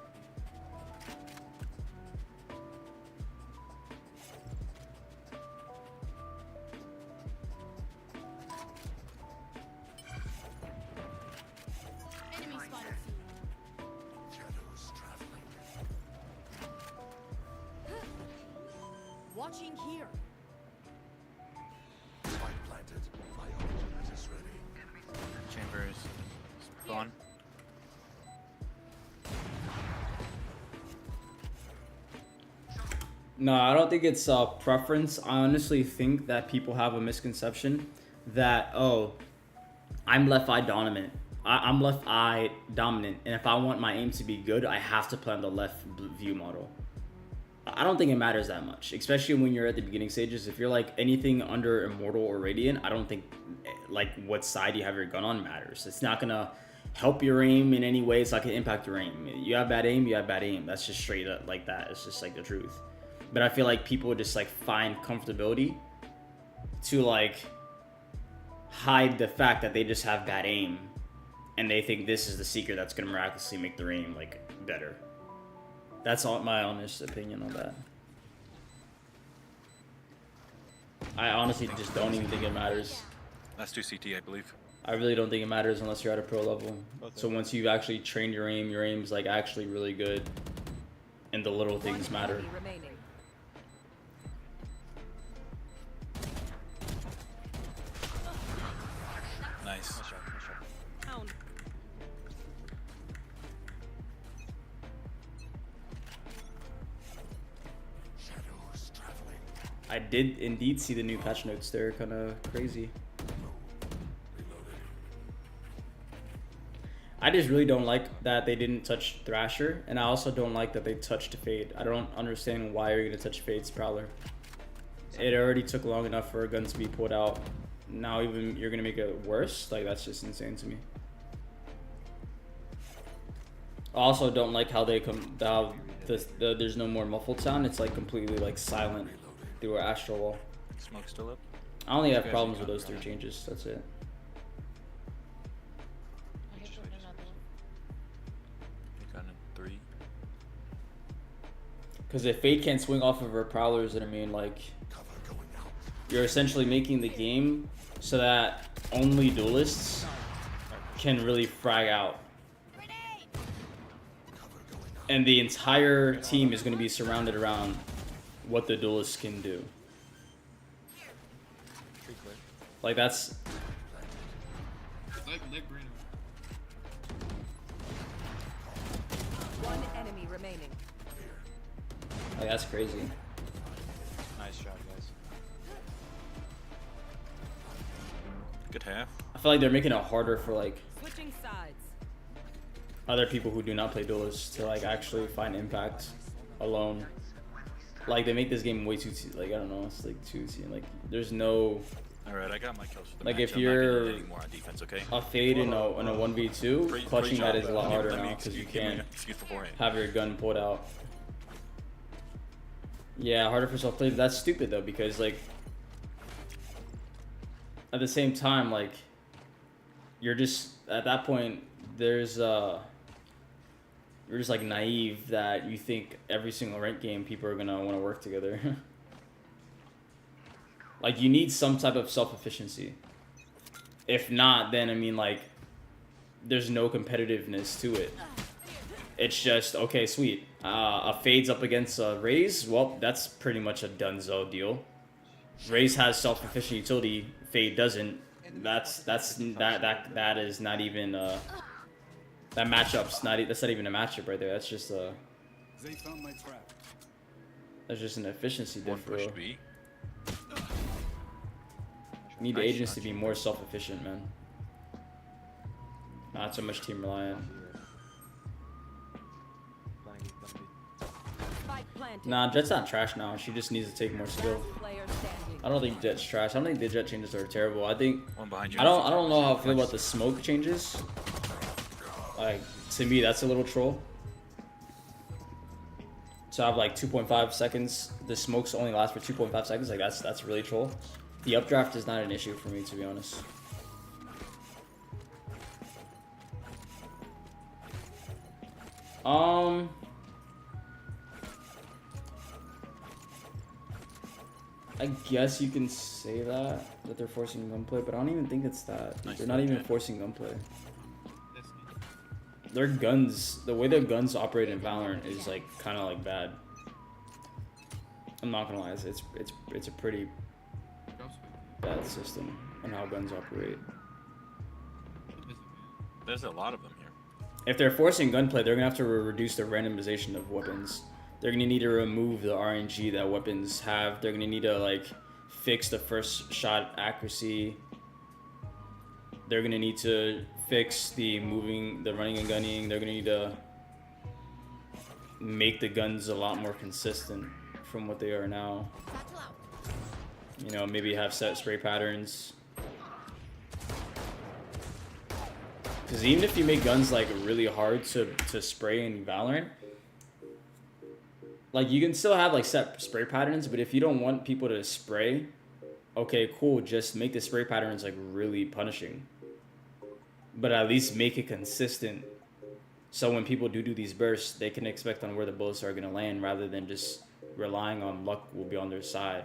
Enemy spotted C. Watching here. Chamber is gone. No, I don't think it's a preference. I honestly think that people have a misconception that, oh, I'm left eye dominant. I'm left eye dominant, and if I want my aim to be good, I have to play on the left view model. I don't think it matters that much, especially when you're at the beginning stages. If you're like anything under Immortal or Radiant, I don't think like what side you have your gun on matters. It's not gonna help your aim in any way. It's not gonna impact your aim. You have bad aim, you have bad aim. That's just straight up like that. It's just like the truth. But I feel like people just like find comfortability to like hide the fact that they just have bad aim, and they think this is the secret that's gonna miraculously make their aim like better. That's all my honest opinion on that. I honestly just don't even think it matters. That's 2 CT, I believe. I really don't think it matters unless you're at a pro level. Okay. So once you've actually trained your aim's like actually really good, and the little things One matter. enemy remaining. Nice. Nice shot. Nice shot. Down. I did indeed see the new patch notes. They're kind of crazy. I just really don't like that they didn't touch Thrasher, and I also don't like that they touched Fade. I don't understand why you're gonna touch Fade's Prowler. It already took long enough for a gun to be pulled out. Now even you're gonna make it worse? Like, that's just insane to me. I also don't like how they come how there's no more muffled sound. It's like completely like silent through our Astral Wall. Smoke still up. I only have Guys, problems you with got those three changes. That's it. You got a 3. Because if Fade can't swing off of her prowlers, then I mean, like, you're essentially making the game so that only duelists can really frag out. And the entire team is going to be surrounded around what the duelists can do. Pretty clear. Like, that's... Leg green. One enemy remaining. Like, that's crazy. Nice shot, guys. Good half. I feel like they're making it harder for, like, Switching sides. other people who do not play duelists to, like, actually find impact alone. Like, they make this game way too, like, I don't know, it's, like, too, like, there's no... Alright, I got my kills for the Like, match. if I'm not gonna you're hit any more on defense, okay? a Fade in a 1v2, clutching that is a lot harder now, because you can't excuse beforehand. have your gun pulled out. Yeah, harder for self-play. That's stupid, though, because, like, at the same time, like, you're just, at that point, there's, you're just, like, naive that you think every single ranked game people are gonna want to work together. Like, you need some type of self-efficiency. If not, then, I mean, like, there's no competitiveness to it. It's just, okay, sweet. A Fade's up against a Raze. Well, that's pretty much a donezo deal. Raze has self-efficient utility. Fade doesn't. That is not even that matchup's not. That's not even a matchup right there. That's just They found my trap. that's just an efficiency One push differential. B. Need the agents to be more self-efficient, man. Not so much team reliant. Spike planted. Nah, Jet's not trash now. She just needs to take more skill. Last player standing. I don't think Jet's trash. I don't think the Jet changes are terrible. I think One behind you. I don't know how I feel about the smoke changes. Like, to me, that's a little troll. So I have like 2.5 seconds. The smokes only last for 2.5 seconds. Like, that's really troll. The updraft is not an issue for me, to be honest. I guess you can say that they're forcing gunplay, but I don't even think it's that. Nice They're not even Jet. forcing gunplay. That's me. Their guns, the way their guns operate in Valorant is like kind of like bad. I'm not gonna lie, it's a pretty Drop spike. bad system on how guns operate. There's a lot of them here. If they're forcing gunplay, they're gonna have to reduce the randomization of weapons. They're gonna need to remove the RNG that weapons have. They're gonna need to like fix the first shot accuracy. They're gonna need to fix the running and gunning. They're gonna need to make the guns a lot more consistent from what they are now. Satchel out. You know, maybe have set spray patterns. Because even if you make guns like really hard to spray in Valorant, like you can still have like set spray patterns, but if you don't want people to spray, okay, cool, just make the spray patterns like really punishing. But at least make it consistent. So when people do these bursts, they can expect on where the bullets are gonna land rather than just relying on luck will be on their side.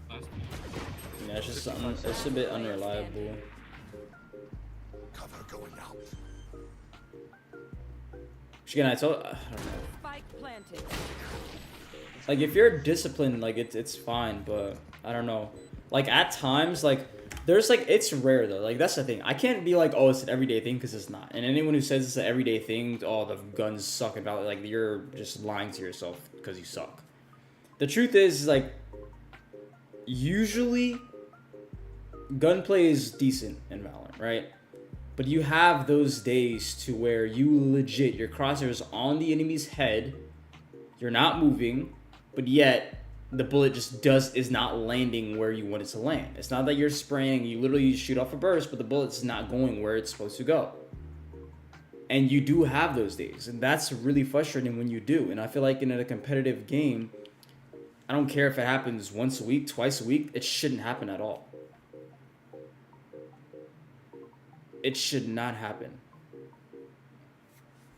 Last one. Yeah, it's just it's a bit unreliable. Cover going out. Again, I don't know. Spike planted. Like if you're disciplined, like it's fine, but I don't know. Like at times, like there's like it's rare though. Like that's the thing. I can't be like, oh, it's an everyday thing because it's not. And anyone who says it's an everyday thing, oh, the guns suck and Valorant, like you're just lying to yourself because you suck. The truth is like usually gunplay is decent in Valorant, right? But you have those days to where you legit, your crosshair's on the enemy's head, you're not moving, but yet the bullet just is not landing where you want it to land. It's not that you're spraying, you literally shoot off a burst, but the bullet's not going where it's supposed to go. And you do have those days, and that's really frustrating when you do. And I feel like in a competitive game, I don't care if it happens once a week, twice a week. It shouldn't happen at all. It should not happen.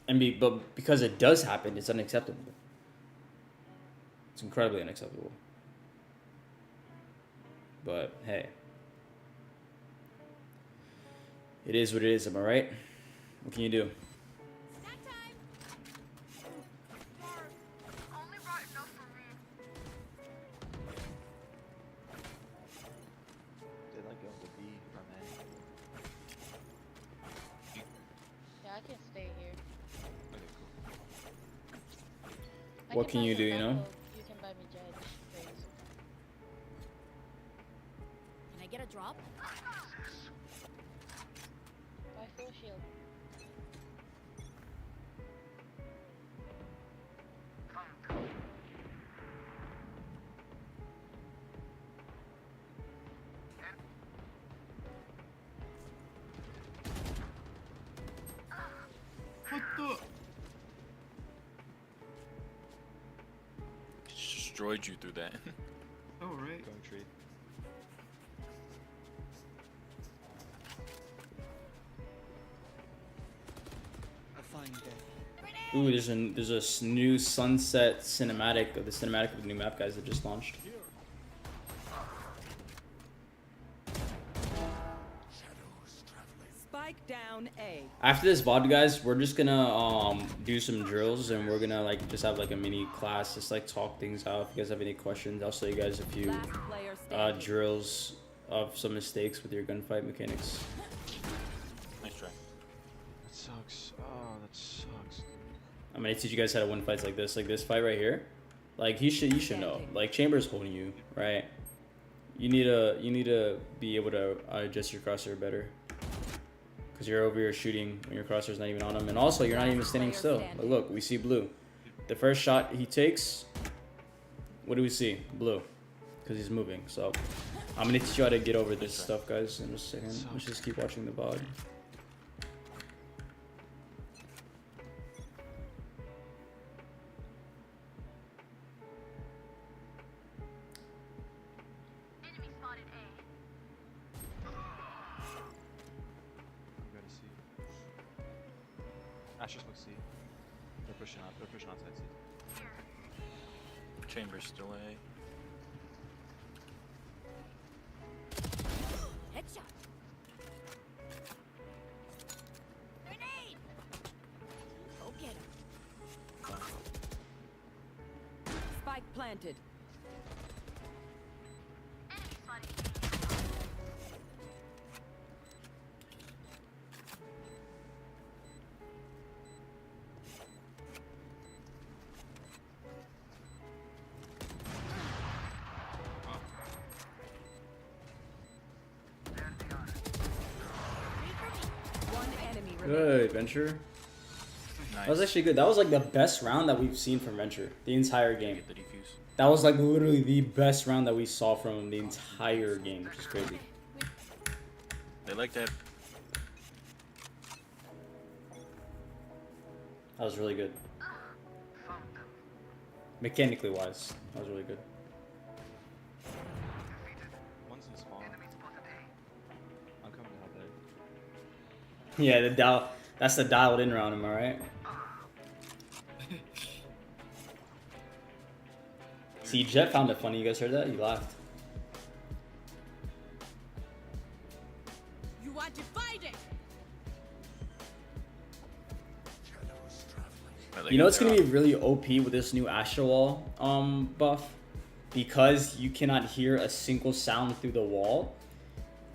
But because it does happen, it's unacceptable. It's incredibly unacceptable. But hey, it is what it is. Am I right? What can you do? Snack time. Only brought enough for me. They like going to B from A. Yeah, I can stay here. Okay, cool. I What can buy you do, you Lambo. know? You can buy me Judge. Please. Can I get a drop? Buy full shield. What the? Destroyed you through that. Oh, right. Going tree. A fine day. Ooh, there's a new sunset cinematic of the new map, guys, that just launched. Shadows traveling. Spike down A. After this VOD, guys, we're just gonna do some drills, and we're gonna like just have like a mini class, just like talk things out. If you guys have any questions, I'll show you guys a few Last player standing. drills of some mistakes with your gunfight mechanics. Nice try. That sucks. Oh, that sucks. I'm gonna teach you guys how to win fights like this fight right here. Like you should know. Like Chamber's holding you, right? You need to be able to adjust your crosshair better. Cause you're over here shooting when your crosshair's not even on him, and also you're not even standing still. But look, we see blue. The first shot he takes, what do we see? Blue, cause he's moving. So I'm gonna teach you how to get over this stuff, guys, in just a second. Let's just keep watching the VOD. Enemy spotted A. I'm going to C. Asher smoke C. They're pushing out. They're pushing outside C. Chamber's still A. Headshot. Grenade. Go get him. Spike planted. Enemy spotted One enemy remaining. Good, Venture. That was Nice. actually good. That was like the best round that we've seen from Venture the entire game. Get the defuse. That was like literally the best round that we saw from him the entire game, which is crazy. They like that. That was really good. Mechanically wise, that was really good. One's in spawn. I'm coming out there. Yeah, the dial. That's the dialed in round, am I right? See, Jet found it funny. You guys heard that? He laughed. You want to fight it? Shadows traveling. Like You know it's gonna they're be really OP with this new Astro Wall buff, because you cannot hear a single sound through the wall.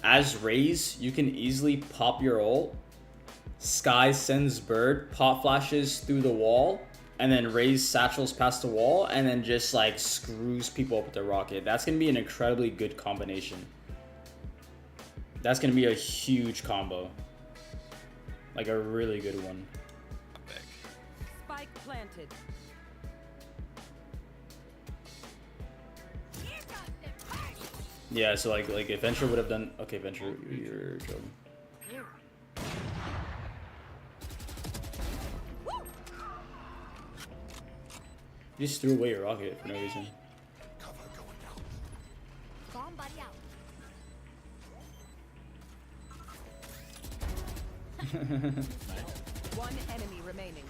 As Raze, you can easily pop your ult. Sky sends bird, pop flashes through the wall, and then Raze satchels past the wall, and then just like screws people up with the rocket. That's gonna be an incredibly good combination. That's gonna be a huge combo. Like a really good one. back. Spike planted. Here comes the party. Yeah, so like if Venture would have done, okay, Venture, you're joking. Here. You just threw away your rocket for no reason. Cover One enemy remaining.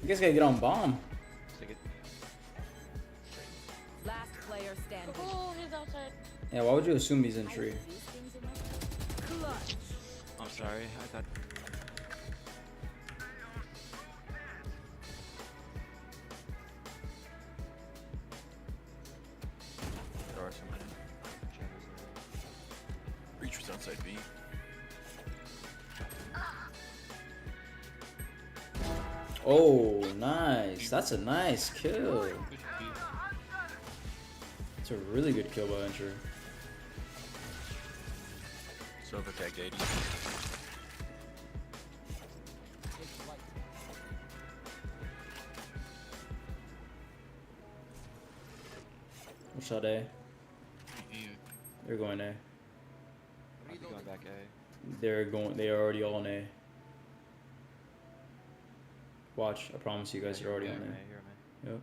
You guys gotta get on bomb. Take it. Last player standing. Oh, he's outside. Yeah, why would you assume he's in tree? Clutch. I'm sorry. I thought. There are some. Chambers in Breach was outside B. Oh, nice. That's a nice kill. It's a really good kill by Venture. Silver tagged 80. What shot A? They're going A. I'll be going back A. They're already all on A. Watch, I promise you guys are already on Here, A. man, here, man. Yep.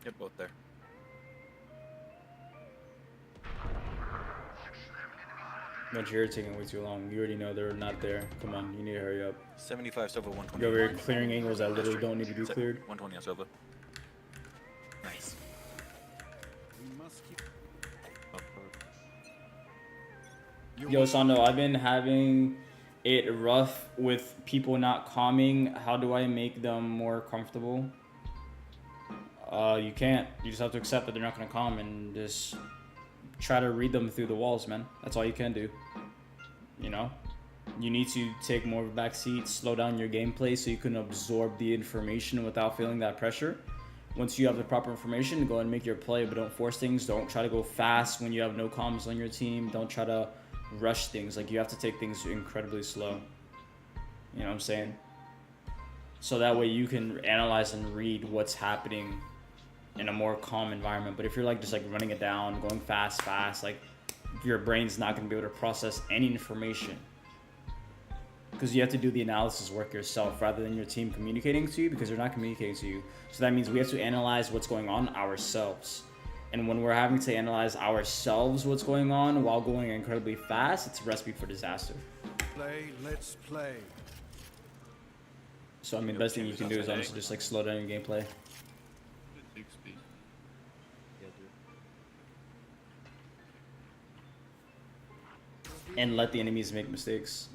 Yep, both there. Venture, you're taking way too long. You already know they're not there. Come on, you need to hurry up. 75 Silva, 120. You're over here clearing angles that literally don't need to be cleared. 120 on Silva. Nice. We must keep. Oh, Yo, Sando, I've been having it rough with people not calming. How do I make them more comfortable? You can't. You just have to accept that they're not gonna calm and just try to read them through the walls, man. That's all you can do. You know? You need to take more of a back seat, slow down your gameplay so you can absorb the information without feeling that pressure. Once you have the proper information, go and make your play, but don't force things. Don't try to go fast when you have no comms on your team. Don't try to rush things. Like, you have to take things incredibly slow. You know what I'm saying? So that way you can analyze and read what's happening in a more calm environment. But if you're like just like running it down, going fast, like your brain's not going to be able to process any information, because you have to do the analysis work yourself rather than your team communicating to you, because they're not communicating to you. So that means we have to analyze what's going on ourselves. And when we're having to analyze ourselves what's going on while going incredibly fast, it's a recipe for disaster. Play, let's play. So I mean, the best thing you can do is honestly just like slow down your gameplay Yeah, dude. and let the enemies make mistakes,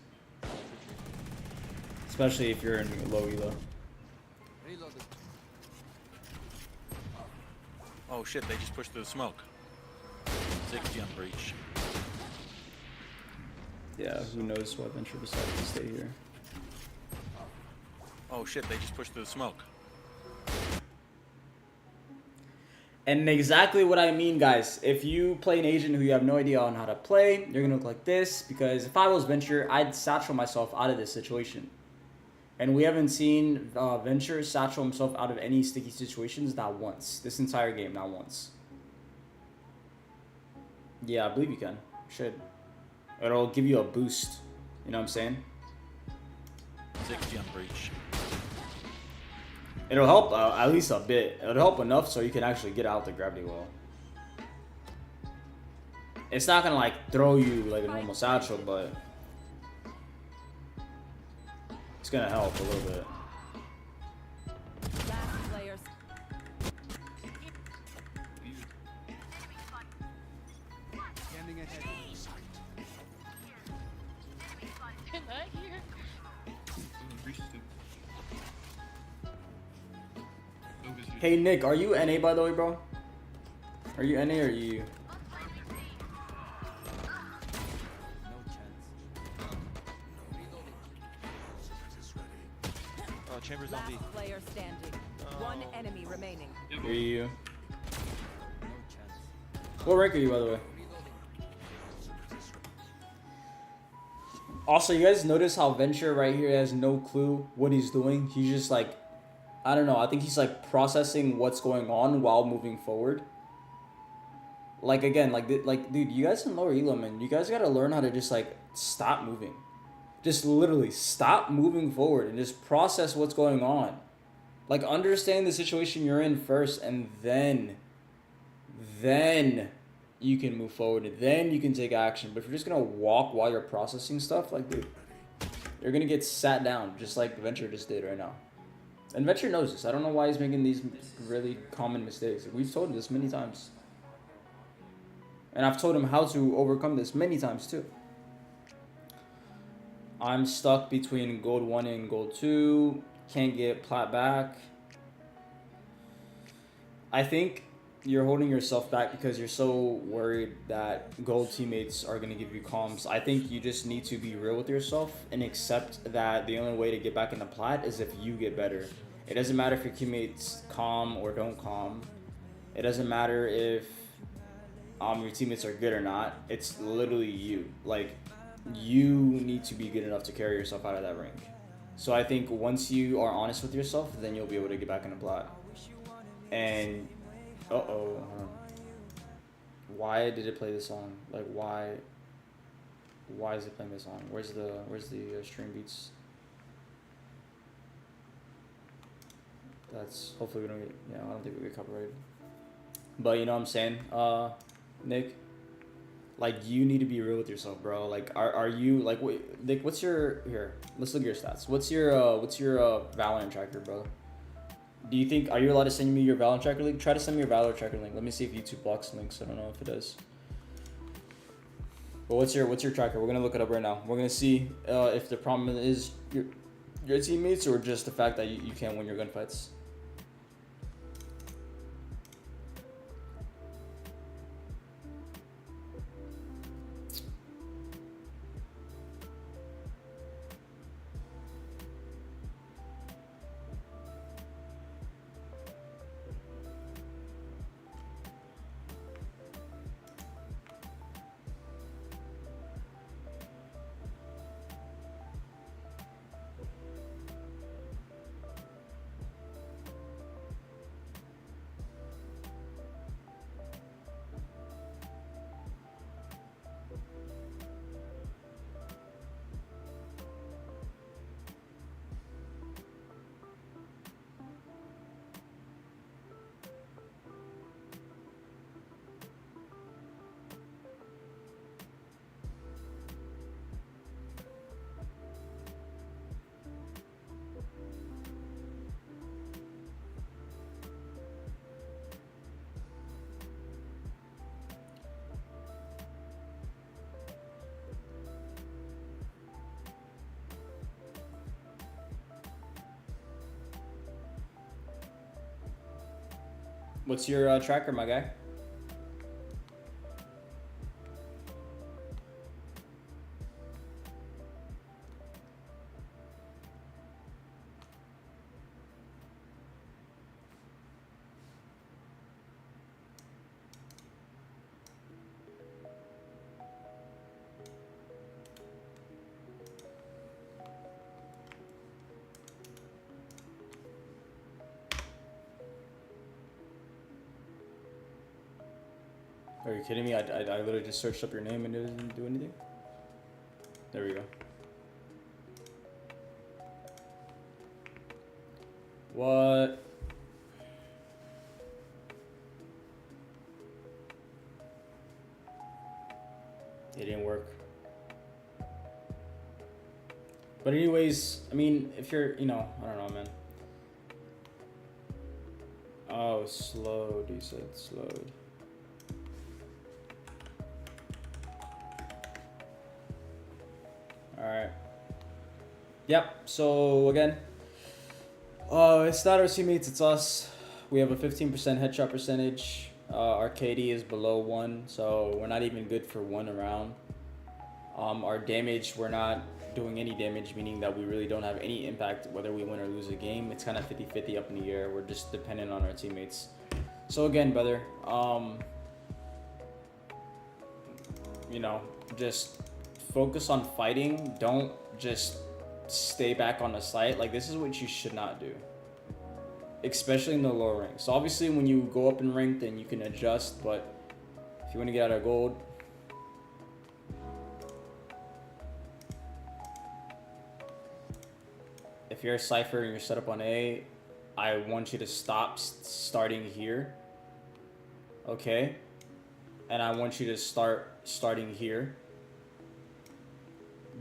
especially if you're in low elo. Reloaded. Oh shit, they just pushed through the smoke. 60 on breach. Yeah, who knows why Venture decided to stay here. Oh shit, they just pushed through the smoke. And exactly what I mean, guys. If you play an agent who you have no idea on how to play, you're gonna look like this. Because if I was Venture, I'd satchel myself out of this situation. And we haven't seen Venture satchel himself out of any sticky situations, not once. This entire game, not once. Yeah, I believe you can. You should. It'll give you a boost. You know what I'm saying? 60 on breach. It'll help at least a bit. It'll help enough so you can actually get out the gravity well. It's not gonna like throw you like a normal satchel, but it's gonna help a little bit. Last player. Scanning ahead. Can I hear? Hey Nick, are you NA by the way, bro? Are you NA or EU? No chance. Oh, Chambers on B. Last player standing. One enemy remaining. You're EU. No chance. What rank are you, by the way? Also, you guys notice how Venture right here has no clue what he's doing? He's just like, I don't know, I think he's like processing what's going on while moving forward. Like, again, like dude, you guys in lower elo, man, you guys gotta learn how to just like stop moving. Just literally stop moving forward and just process what's going on. Like, understand the situation you're in first, and then you can move forward and then you can take action. But if you're just gonna walk while you're processing stuff, like, dude, you're gonna get sat down just like Venture just did right now. And Venture knows this. I don't know why he's making these really common mistakes. We've told him this many times. And I've told him how to overcome this many times too. I'm stuck between gold 1 and gold 2. Can't get plat back. I think you're holding yourself back because you're so worried that gold teammates are going to give you comms. I think you just need to be real with yourself and accept that the only way to get back into plat is if you get better. It doesn't matter if your teammates calm or don't calm. It doesn't matter if your teammates are good or not. It's literally you. Like, you need to be good enough to carry yourself out of that rank. So I think once you are honest with yourself, then you'll be able to get back into plat. And why did it play this song? Like, why is it playing this song? Where's the stream beats? That's, hopefully we don't get, I don't think we get copyrighted. But you know what I'm saying, Nick? Like, you need to be real with yourself, bro. Like, are you, like, wait, Nick, what's your, here, let's look at your stats. What's your Valorant tracker, bro? Do you think, are you allowed to send me your Valorant tracker link? Try to send me your Valorant tracker link. Let me see if YouTube blocks links. I don't know if it does. But what's your tracker? We're gonna look it up right now. We're gonna see if the problem is your teammates or just the fact that you can't win your gunfights. What's your tracker, my guy? Are you kidding me? I literally just searched up your name and it didn't do anything. There we go. What? It didn't work. But anyways, I mean, if you're, I don't know, man. Oh, slowed, he said, slowed. Alright. Yep, so again, it's not our teammates, it's us. We have a 15% headshot percentage. Our KD is below 1, so we're not even good for 1 round. Our damage, we're not doing any damage, meaning that we really don't have any impact whether we win or lose a game. It's kind of 50-50 up in the air. We're just dependent on our teammates. So again, brother, just focus on fighting. Don't just stay back on the site. Like, this is what you should not do, especially in the lower ranks. So obviously when you go up in rank, then you can adjust, but if you want to get out of gold, if you're a Cypher and you're set up on A, I want you to stop starting here, okay? and I want you to starting here.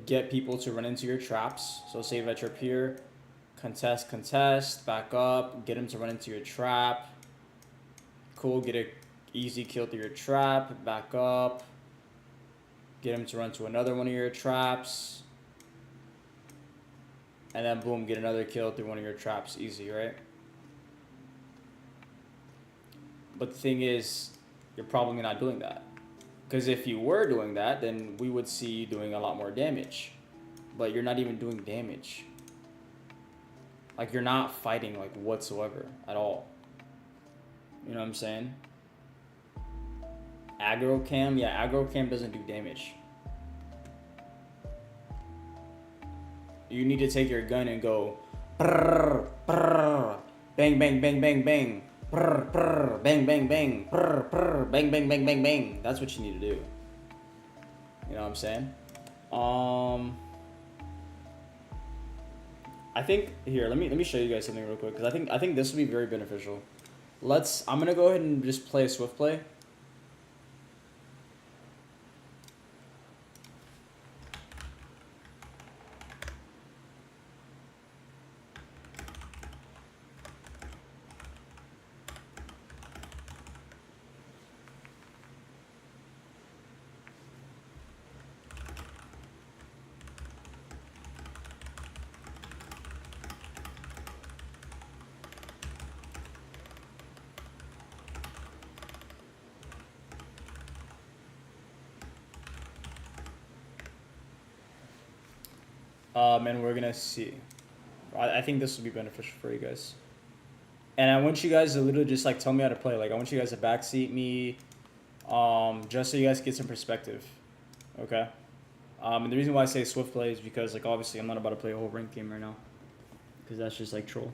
Get people to run into your traps. So save at your peer, contest, back up, get him to run into your trap. Cool, get a easy kill through your trap, back up. Get him to run to another one of your traps. And then boom, get another kill through one of your traps. Easy, right? But the thing is, you're probably not doing that. Because if you were doing that, then we would see you doing a lot more damage. But you're not even doing damage. Like, you're not fighting, like, whatsoever at all. You know what I'm saying? Aggro cam? Yeah, aggro cam doesn't do damage. You need to take your gun and go brrr, brrr, bang, bang, bang, bang, bang, brrr, brrr, bang, bang, bang, brrr, brrr, bang, bang, bang, bang, bang. That's what you need to do. You know what I'm saying? I think here, let me show you guys something real quick, because I think this would be very beneficial. I'm gonna go ahead and just play a swift play. And we're gonna see. I think this will be beneficial for you guys. And I want you guys to literally just like tell me how to play. Like I want you guys to backseat me, just so you guys get some perspective. Okay. And the reason why I say swift play is because like obviously I'm not about to play a whole ranked game right now, because that's just like troll.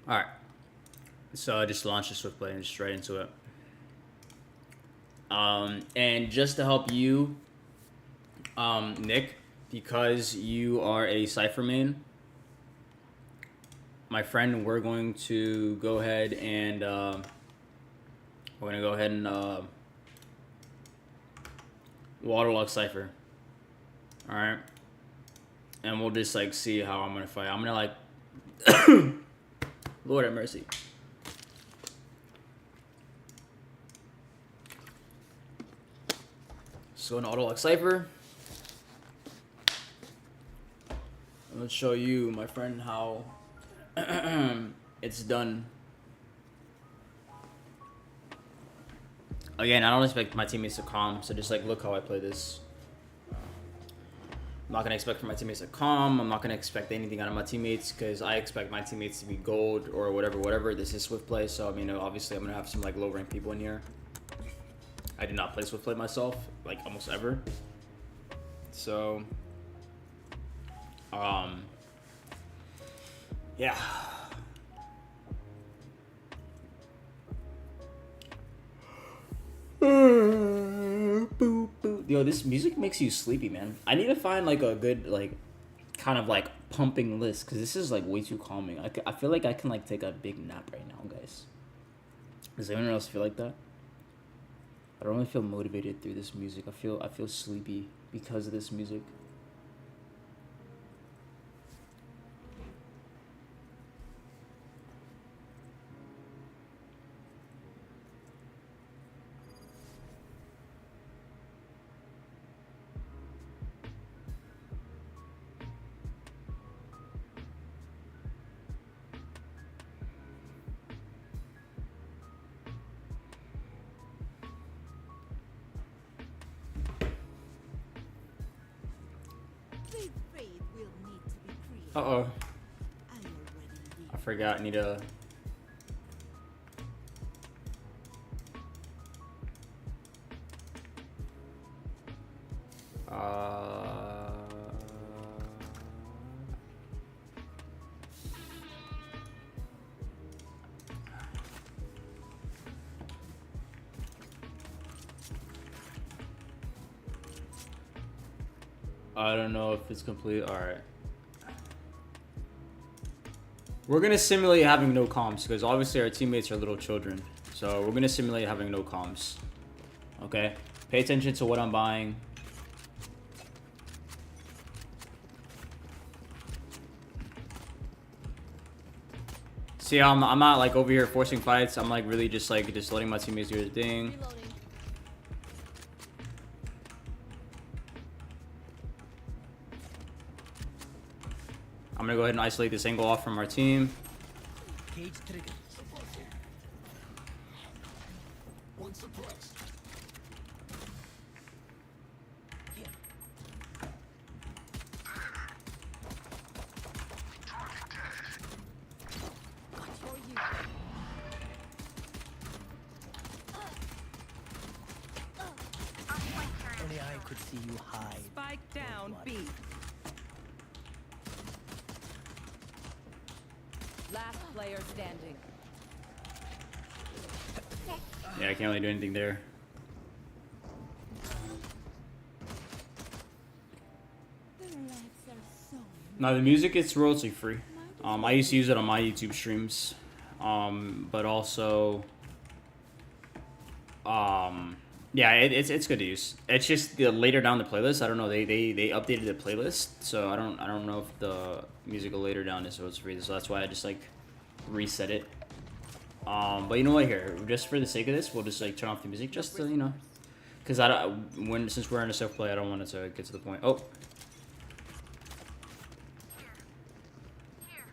Alright, so I just launched a swift play and just right into it. And just to help you, Nick, because you are a Cypher main, my friend, we're going to go ahead and waterlock Cypher. Alright, and we'll just like see how I'm gonna fight. I'm gonna like Lord have mercy. So an auto lock Cypher. Let's show you, my friend, how it's done. Again, I don't expect my teammates to calm, so just like look how I play this. I'm not gonna expect for my teammates to calm. I'm not gonna expect anything out of my teammates, because I expect my teammates to be gold or whatever. This is swift play, so I mean obviously I'm gonna have some like low rank people in here. I did not play swift play myself, like almost ever. So yeah. Yo, this music makes you sleepy, man. I need to find like a good like kind of like pumping list, because this is like way too calming. I feel like I can like take a big nap right now, guys. Does anyone else feel like that? I don't really feel motivated through this music. I feel sleepy because of this music. Uh-oh. I forgot, I need to... I don't know if it's complete. All right. We're gonna simulate having no comms because obviously our teammates are little children. So we're gonna simulate having no comms. Okay. Pay attention to what I'm buying. See, I'm not like over here forcing fights. I'm like really just letting my teammates do their thing. Reloading. I'm gonna go ahead and isolate this angle off from our team. Only I could see you hide. Spike down B. Last player standing. Yeah, I can't really do anything there. Now the music is royalty free. I used to use it on my YouTube streams, but also, yeah, it's good to use. It's just the later down the playlist. I don't know. They updated the playlist, so I don't know if the musical later down is royalty free. So that's why I just like reset it. But you know what? Here, just for the sake of this, we'll just like turn off the music just to, you know, because since we're in a self play, I don't want it to get to the point. Oh.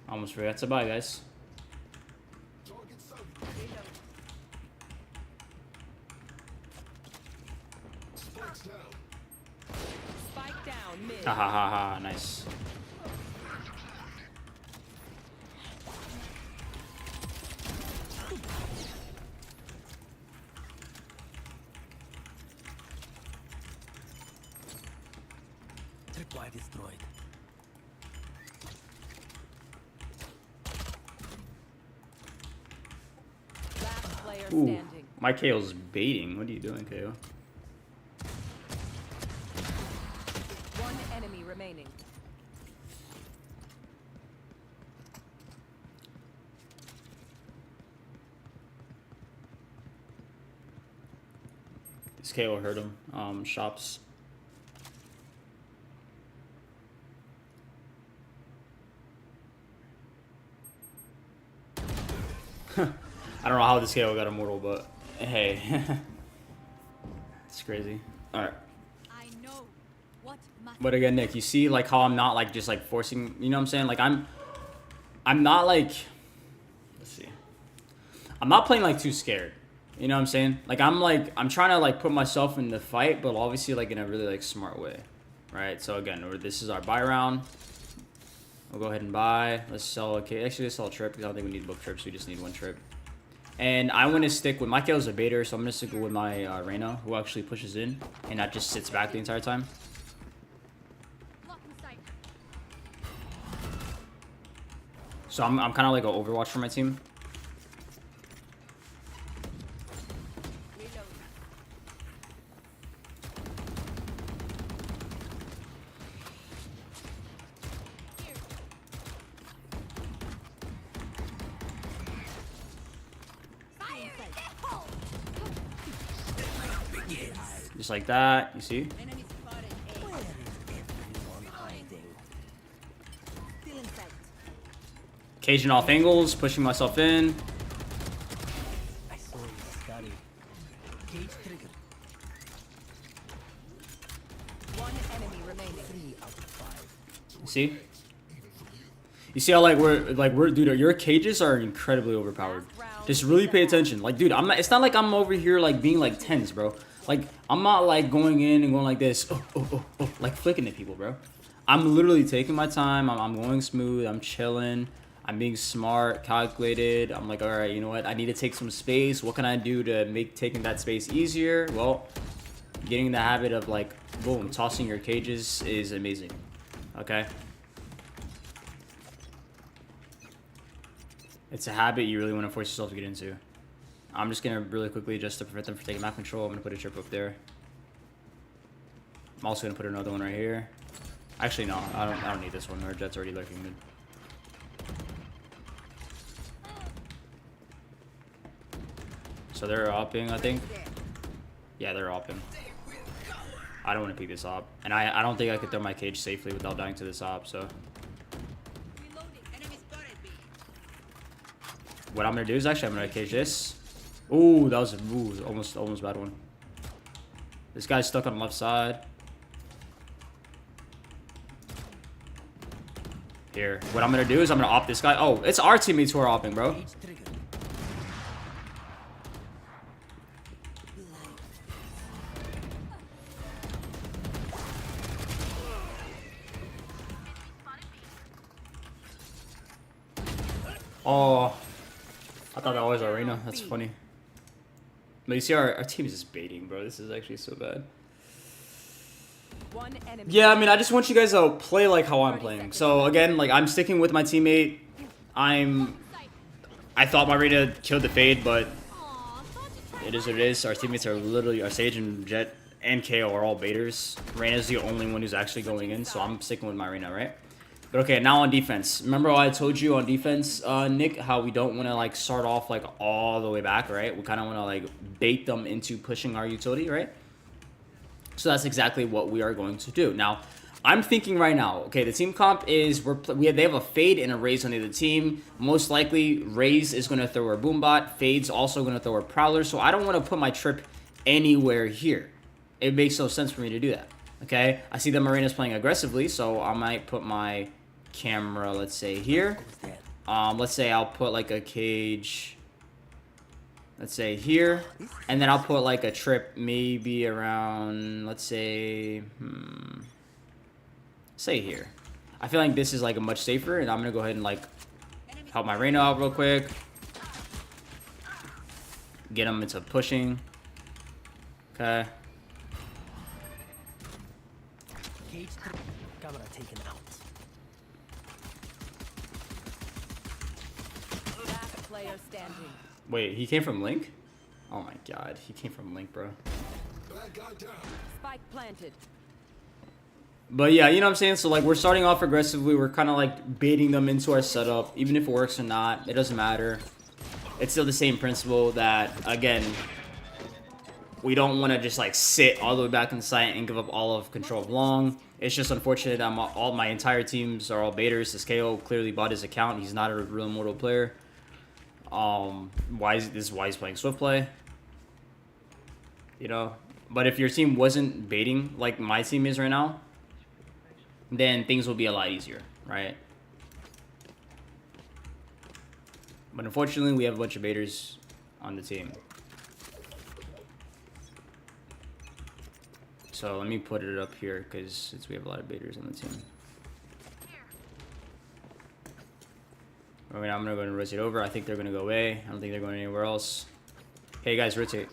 Almost forgot to buy, guys. Spike down mid. Ha ha ha ha, nice. Tripwire destroyed. Last player Ooh, standing. my KO's baiting. What are you doing, KO? One enemy remaining. This KO hurt him. Shops. I don't know how this KO got immortal, but hey. It's crazy. Alright. I know what But again, Nick, you see like how I'm not like just like forcing, you know what I'm saying? Like I'm not like, let's see. I'm not playing like too scared. You know what I'm saying? Like I'm trying to like put myself in the fight, but obviously like in a really like smart way. Right? So again, this is our buy round. We'll go ahead and buy. Let's sell actually let's sell a trip because I don't think we need both trips, we just need one trip. And I want to stick with my KO's a baiter, so I'm gonna stick with my Reyna, who actually pushes in and not just sits back the entire time. Lock in sight. So I'm kind of like an Overwatch for my team. Just like that, you see? Enemy spotted A. Where is everyone hiding? Still in sight. Caging off angles, pushing myself in. I saw you study. Cage trigger. One enemy remaining. 3 out of 5. You see? You see how we're dude, your cages are incredibly overpowered. Just really pay attention. Like, dude, it's not like I'm over here like being like tense, bro. Like, I'm not like going in and going like this, like flicking at people, bro. I'm literally taking my time. I'm going smooth. I'm chilling. I'm being smart, calculated. I'm like, all right, you know what? I need to take some space. What can I do to make taking that space easier? Well, getting in the habit of like, boom, tossing your cages is amazing. Okay? It's a habit you really want to force yourself to get into. I'm just going to really quickly, just to prevent them from taking map control, I'm going to put a trip up there. I'm also going to put another one right here. Actually, no. I don't need this one. Our Jet's already lurking mid. So they're upping, I think. Yeah, they're upping. I don't want to pick this op, and I don't think I could throw my cage safely without dying to this op. So what I'm gonna do is actually I'm gonna cage this. Ooh, that was almost a bad one. This guy's stuck on the left side. Here, what I'm gonna do is I'm gonna op this guy. Oh, it's our teammates who are opping, bro. Cage triggered. Oh, I thought that was Arena. That's funny. But you see, our team is just baiting, bro. This is actually so bad. One enemy. Yeah, I mean, I just want you guys to play like how I'm playing. So again, like I'm sticking with my teammate. I thought my Reyna killed the fade, but it is what it is. Our teammates are literally, our Sage and Jet and KO are all baiters. Reyna's the only one who's actually going in, so I'm sticking with my Reyna, right? But okay, now on defense. Remember how I told you on defense, Nick, how we don't want to like start off like all the way back, right? We kind of want to like bait them into pushing our utility, right? So that's exactly what we are going to do. Now, I'm thinking right now, okay, the team comp is they have a Fade and a Raze on the other team. Most likely, Raze is going to throw a Boombot. Fade's also going to throw a Prowler. So I don't want to put my trip anywhere here. It makes no sense for me to do that. Okay, I see the Marina's playing aggressively, so I might put my camera, let's say here. Let's say I'll put like a cage, let's say here, and then I'll put like a trip maybe around, let's say, say here. I feel like this is like a much safer, and I'm gonna go ahead and like help my Reyna out real quick, get him into pushing. Okay. Cage triggered. Camera taken out. Last player standing. Wait, he came from Link? Oh my god, he came from Link, bro. Spike planted. But yeah, you know what I'm saying? So like we're starting off aggressively. We're kind of like baiting them into our setup. Even if it works or not, it doesn't matter. It's still the same principle that, again, we don't want to just like sit all the way back in the site and give up all of control of long. It's just unfortunate that all my entire teams are all baiters. This KO clearly bought his account. He's not a real Immortal player. This is why he's playing Swift play. You know, but if your team wasn't baiting like my team is right now, then things will be a lot easier, right? But unfortunately, we have a bunch of baiters on the team. So let me put it up here because we have a lot of baiters on the team. I mean, I'm gonna go and rotate over. I think they're gonna go away. I don't think they're going anywhere else. Hey guys, rotate.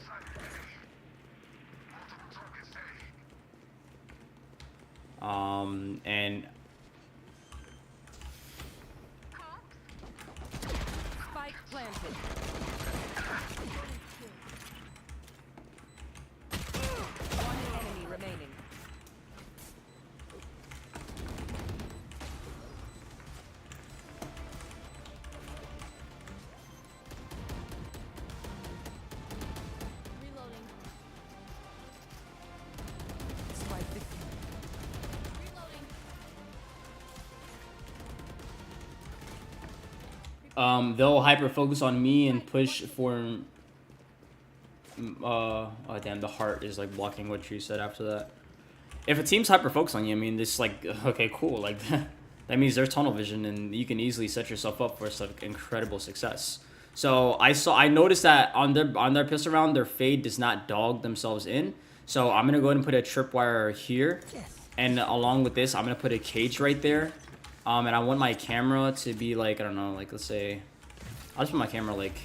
And Spike planted. One enemy remaining. Reloading. Spike defused. Reloading. they'll hyper focus on me and push for. Oh damn, the heart is like blocking what you said after that. If a team's hyper focused on you, I mean, this like okay, cool, like that means there's tunnel vision and you can easily set yourself up for some incredible success. So I noticed that on their pistol round, their Fade does not dog themselves in. So I'm gonna go ahead and put a tripwire here, and along with this, I'm gonna put a cage right there. And I want my camera to be like, I don't know, like let's say, I'll just put my camera like,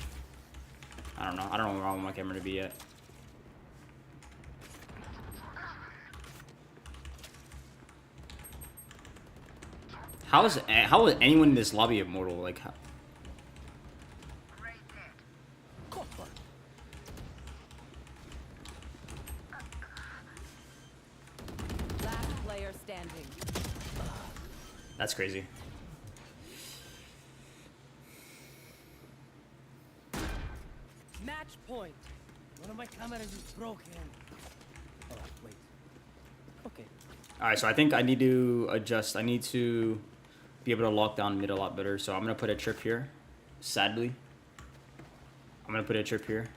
I don't know what I want my camera to be yet. How is anyone in this lobby immortal? Like, how? Last player standing. That's crazy. Match point. One of my cameras is broken. Oh, wait. Okay. All right, so I think I need to adjust. I need to be able to lock down mid a lot better. So I'm gonna put a trip here. Sadly, I'm gonna put a trip here.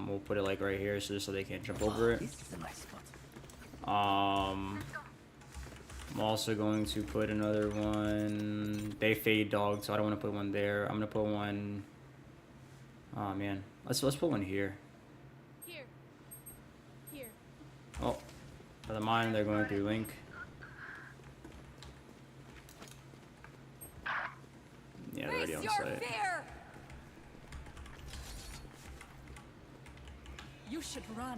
We'll put it like right here, so just so they can't jump over it. This is a nice spot. I'm also going to put another one. They fade dog, so I don't want to put one there. I'm gonna put one. Oh man, let's put one here. Here. Here. Oh, never mind. They're going through link. Yeah, they're already on site. Fear. You should run.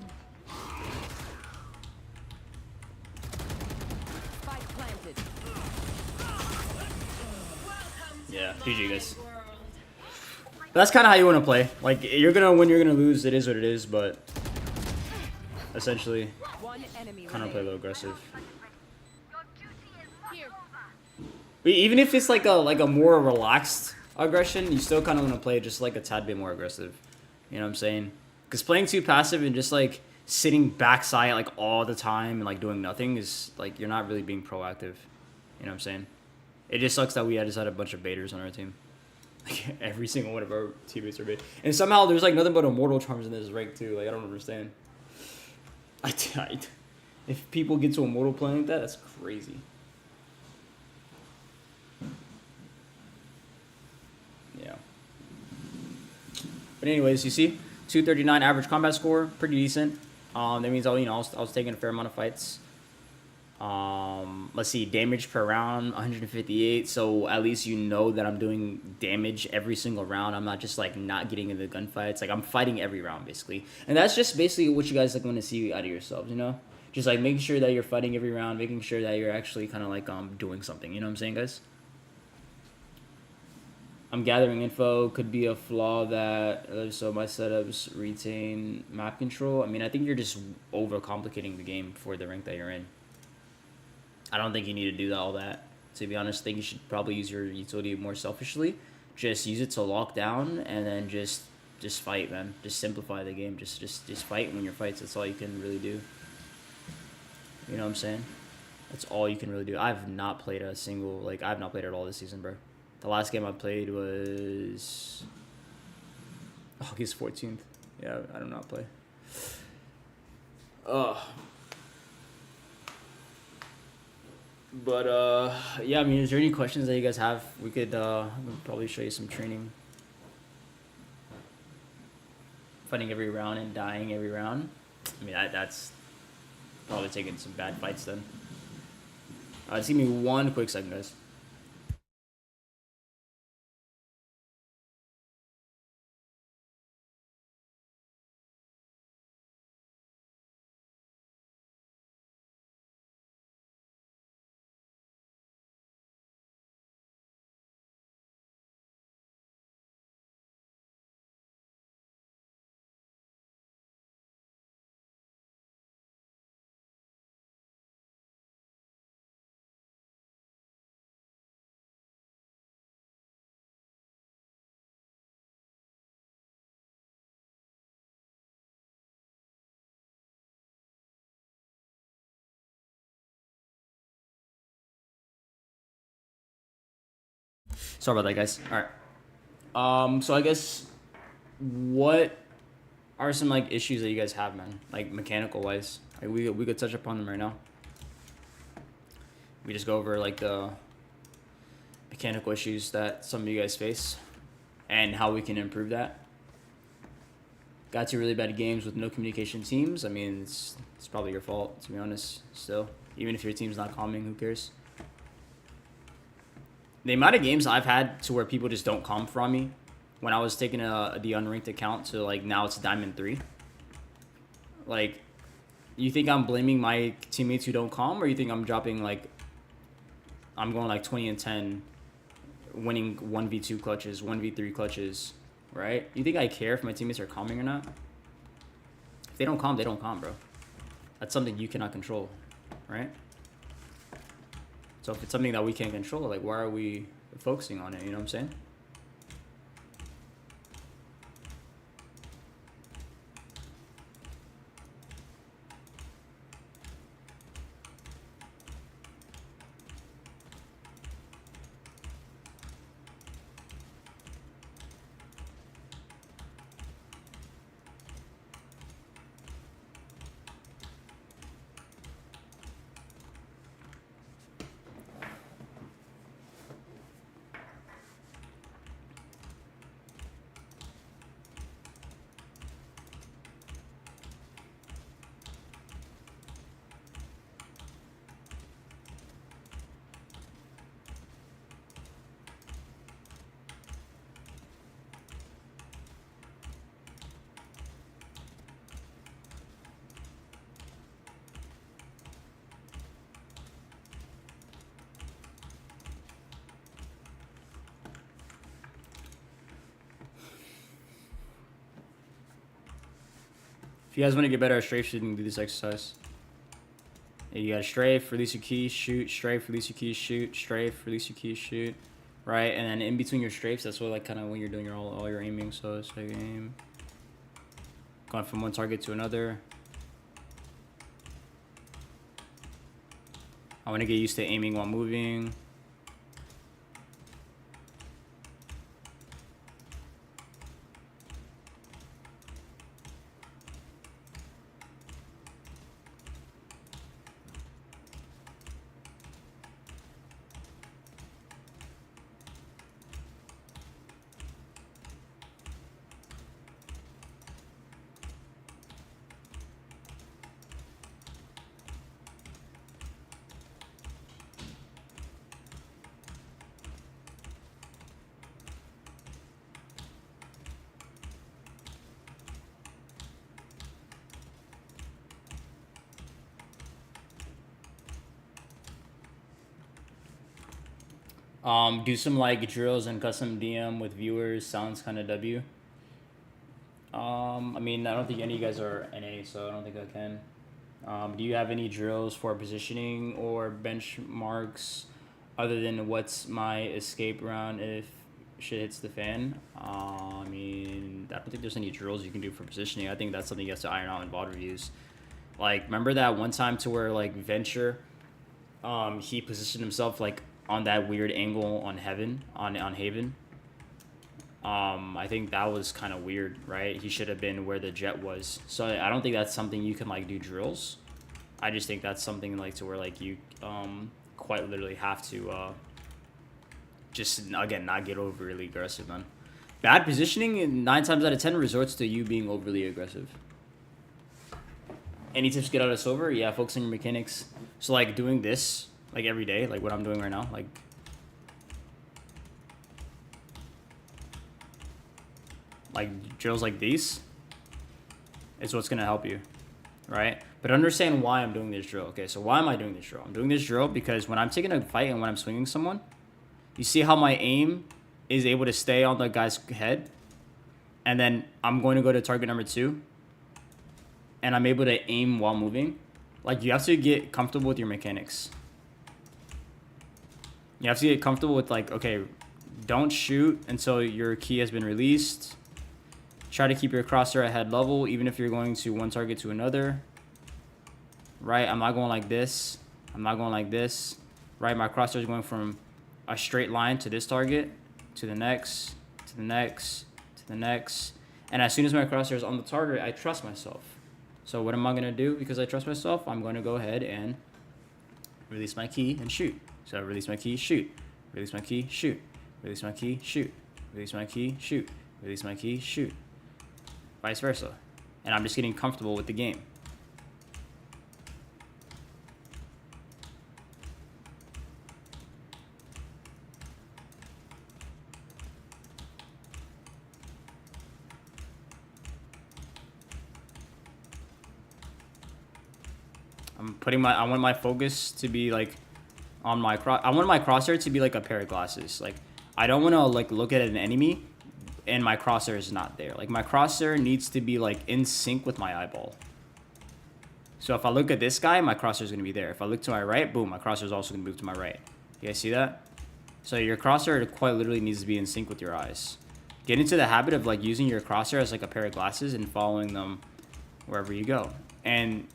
Spike planted. Yeah, GG guys. That's kind of how you want to play. Like, you're gonna win, you're gonna lose. It is what it is, but essentially, One enemy kind of play a remaining. little aggressive. Your duty is not Here. over. But even if it's like a more relaxed aggression, you still kind of want to play just like a tad bit more aggressive. You know what I'm saying? Because playing too passive and just like sitting backside like all the time and like doing nothing is like you're not really being proactive. You know what I'm saying? It just sucks that we just had a bunch of baiters on our team. Like every single one of our teammates are bait, and somehow there's like nothing but immortal charms in this rank too. Like I don't understand. If people get to immortal playing like that, that's crazy. Yeah. But anyways, you see, 239 average combat score, pretty decent. That means I was taking a fair amount of fights. Let's see, damage per round, 158. So at least you know that I'm doing damage every single round. I'm not just like not getting into the gunfights. Like I'm fighting every round basically, and that's just basically what you guys like want to see out of yourselves. You know, just like making sure that you're fighting every round, making sure that you're actually kind of like doing something. You know what I'm saying, guys? I'm gathering info. Could be a flaw that so my setups retain map control. I mean, I think you're just overcomplicating the game for the rank that you're in. I don't think you need to do all that. To be honest, I think you should probably use your utility more selfishly. Just use it to lock down and then just fight, man. Just simplify the game. Just fight when your fights. That's all you can really do. You know what I'm saying? That's all you can really do. I've not played a single I've not played at all this season, bro. The last game I played was August 14th. Yeah, I do not play. But yeah, I mean, is there any questions that you guys have? We could probably show you some training. Fighting every round and dying every round. I mean, that's probably taking some bad fights then. Just give me one quick second, guys. Sorry about that, guys. All right. So I guess what are some like issues that you guys have, man? Like mechanical wise, like we could touch upon them right now. We just go over like the mechanical issues that some of you guys face and how we can improve that. Got two really bad games with no communication teams. I mean, it's probably your fault, to be honest. Still, even if your team's not calming, who cares? The amount of games I've had to where people just don't calm from me when I was taking the unranked account to like now it's Diamond 3. Like, you think I'm blaming my teammates who don't calm, or you think I'm dropping like I'm going like 20 and 10, winning 1v2 clutches, 1v3 clutches, right? You think I care if my teammates are calming or not? If they don't calm, bro. That's something you cannot control. right? So if it's something that we can't control, like why are we focusing on it? You know what I'm saying? If you guys want to get better at strafe shooting, do this exercise. You gotta strafe, release your keys, shoot, strafe, release your keys, shoot, strafe, release your keys, shoot. Right, and then in between your strafes, that's what like kind of when you're doing your all your aiming. So it's like aim, going from one target to another. I want to get used to aiming while moving. Do some like drills and custom DM with viewers. Sounds kind of W. I mean, I don't think any of you guys are NA, so I don't think I can. Do you have any drills for positioning or benchmarks other than what's my escape round if shit hits the fan? I mean, I don't think there's any drills you can do for positioning. I think that's something you have to iron out in VOD reviews. Like, remember that one time to where like Venture, he positioned himself like on that weird angle on Haven. I think that was kind of weird, right? He should have been where the jet was. So I don't think that's something you can like do drills. I just think that's something like to where like you quite literally have to just again not get overly aggressive, man. Bad positioning 9 times out of 10 resorts to you being overly aggressive. Any tips to get out of silver? Yeah, focus on your mechanics. So like doing this like every day, like what I'm doing right now, like drills like these is what's gonna help you, right? But understand why I'm doing this drill. Okay, so why am I doing this drill? I'm doing this drill because when I'm taking a fight and when I'm swinging someone, you see how my aim is able to stay on the guy's head, and then I'm going to go to target number 2, and I'm able to aim while moving. Like, you have to get comfortable with your mechanics. You have to get comfortable with, like, okay, don't shoot until your key has been released. Try to keep your crosshair at head level, even if you're going to one target to another. Right? I'm not going like this. I'm not going like this. Right? My crosshair is going from a straight line to this target, to the next, to the next, to the next. And as soon as my crosshair is on the target, I trust myself. So what am I going to do because I trust myself? I'm going to go ahead and release my key and shoot. So I release my key, shoot. Release my key, shoot. Release my key, shoot. Release my key, shoot. Release my key, shoot. Vice versa. And I'm just getting comfortable with the game. I want my focus to be like on my I want my crosshair to be like a pair of glasses. Like, I don't want to like look at an enemy and my crosshair is not there. Like, my crosshair needs to be like in sync with my eyeball. So if I look at this guy, my crosshair is going to be there. If I look to my right, boom, my crosshair is also going to move to my right. You guys see that? So your crosshair quite literally needs to be in sync with your eyes. Get into the habit of like using your crosshair as like a pair of glasses and following them wherever you go. And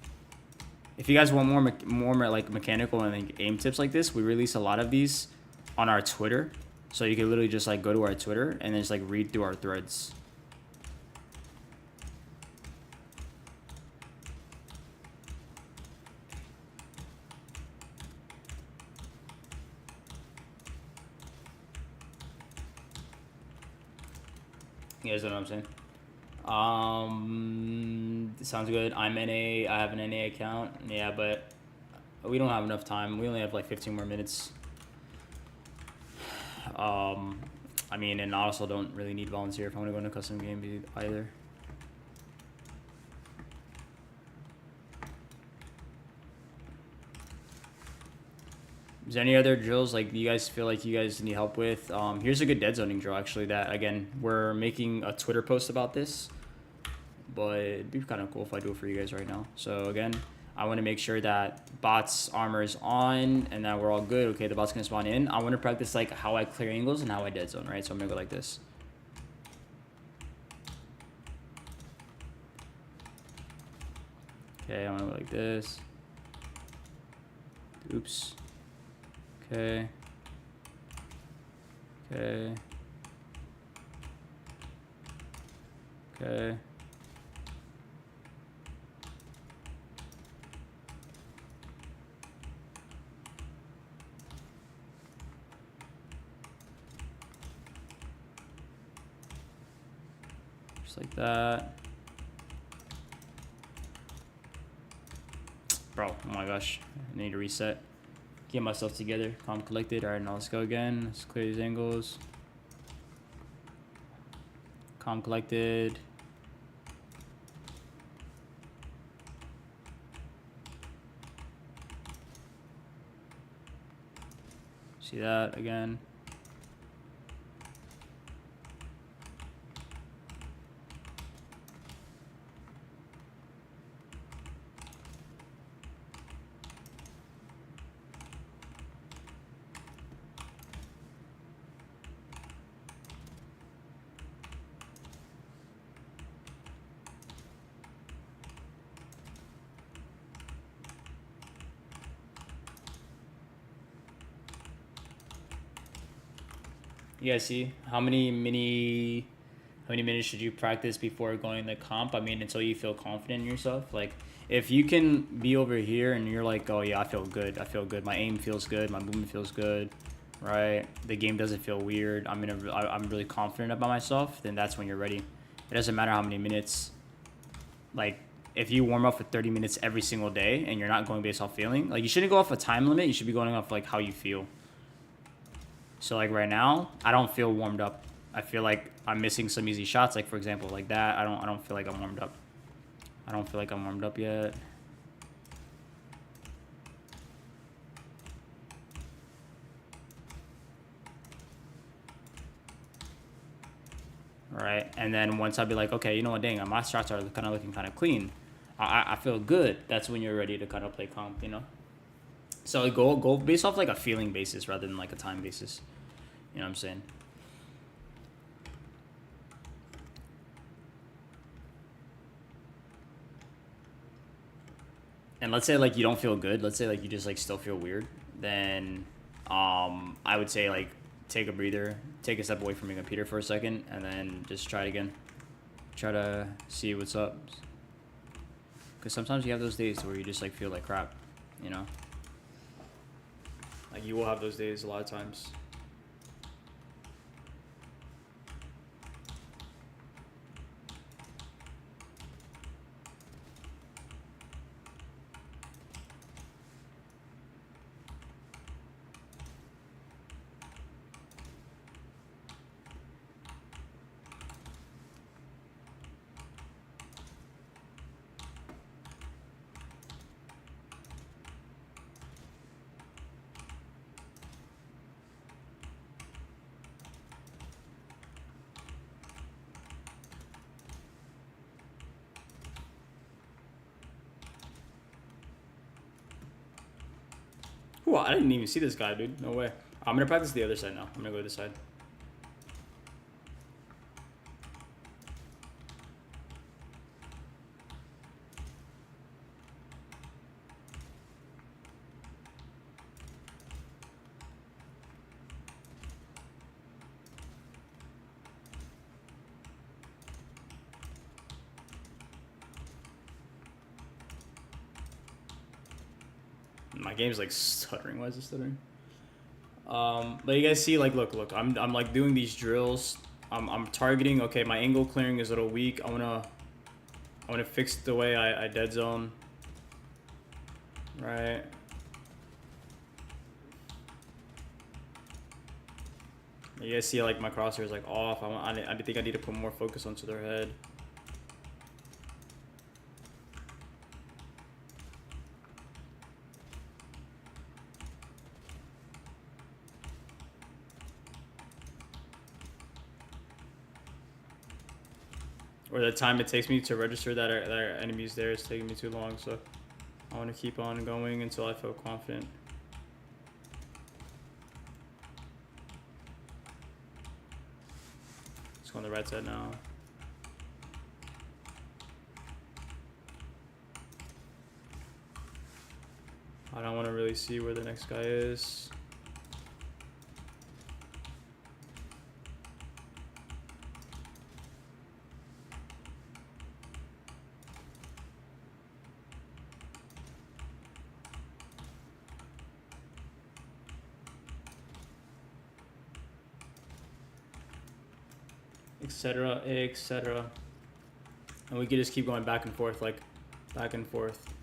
if you guys want more like mechanical and like aim tips like this, we release a lot of these on our Twitter. So you can literally just like go to our Twitter and then just like read through our threads. You guys know what I'm saying? Sounds good. I'm NA. I have an NA account. Yeah, but we don't have enough time. We only have like 15 more minutes. I mean, and I also don't really need volunteer if I want to go into custom game either. Is there any other drills like you guys feel like you guys need help with? Here's a good dead zoning drill actually that, again, we're making a Twitter post about this, but it'd be kind of cool if I do it for you guys right now. So again, I want to make sure that bot's armor is on and that we're all good. Okay, the bot's gonna spawn in. I want to practice like how I clear angles and how I dead zone, right? So I'm gonna go like this. Okay, I want to go like this. Oops. Okay. Okay. Okay. Just like that. Bro, oh my gosh. I need to reset. Get myself together. Calm, collected. Alright, now let's go again. Let's clear these angles. Calm, collected. See that again. You guys see how many minutes should you practice before going to comp? I mean, until you feel confident in yourself. Like, if you can be over here and you're like, oh yeah, I feel good. My aim feels good. My movement feels good, right? The game doesn't feel weird. I'm really confident about myself. Then that's when you're ready. It doesn't matter how many minutes. Like, if you warm up for 30 minutes every single day and you're not going based off feeling, like, you shouldn't go off a time limit. You should be going off like how you feel. So like right now, I don't feel warmed up. I feel like I'm missing some easy shots. Like for example, like that. I don't feel like I'm warmed up. I don't feel like I'm warmed up yet. All right, and then once I'll be like, okay, you know what, dang, my shots are kind of looking kind of clean. I feel good. That's when you're ready to kind of play comp, you know. So go based off like a feeling basis rather than like a time basis. You know what I'm saying? And let's say like you don't feel good. Let's say like you just like still feel weird. Then I would say like take a breather, take a step away from your computer for a second, and then just try it again. Try to see what's up. Because sometimes you have those days where you just like feel like crap, you know? Like, you will have those days a lot of times. Whew, I didn't even see this guy, dude. No way. I'm gonna practice the other side now. I'm gonna go to this side. My game's like stuttering. Why is it stuttering? But you guys see, like, look. I'm like doing these drills. I'm targeting. Okay, my angle clearing is a little weak. I wanna fix the way I dead zone. Right. You guys see, like, my crosshair is like off. I think I need to put more focus onto their head. Or the time it takes me to register that our enemy's there is taking me too long, so I want to keep on going until I feel confident. Let's go on the right side now. I don't want to really see where the next guy is. Etc, etc. And we can just keep going back and forth, like back and forth.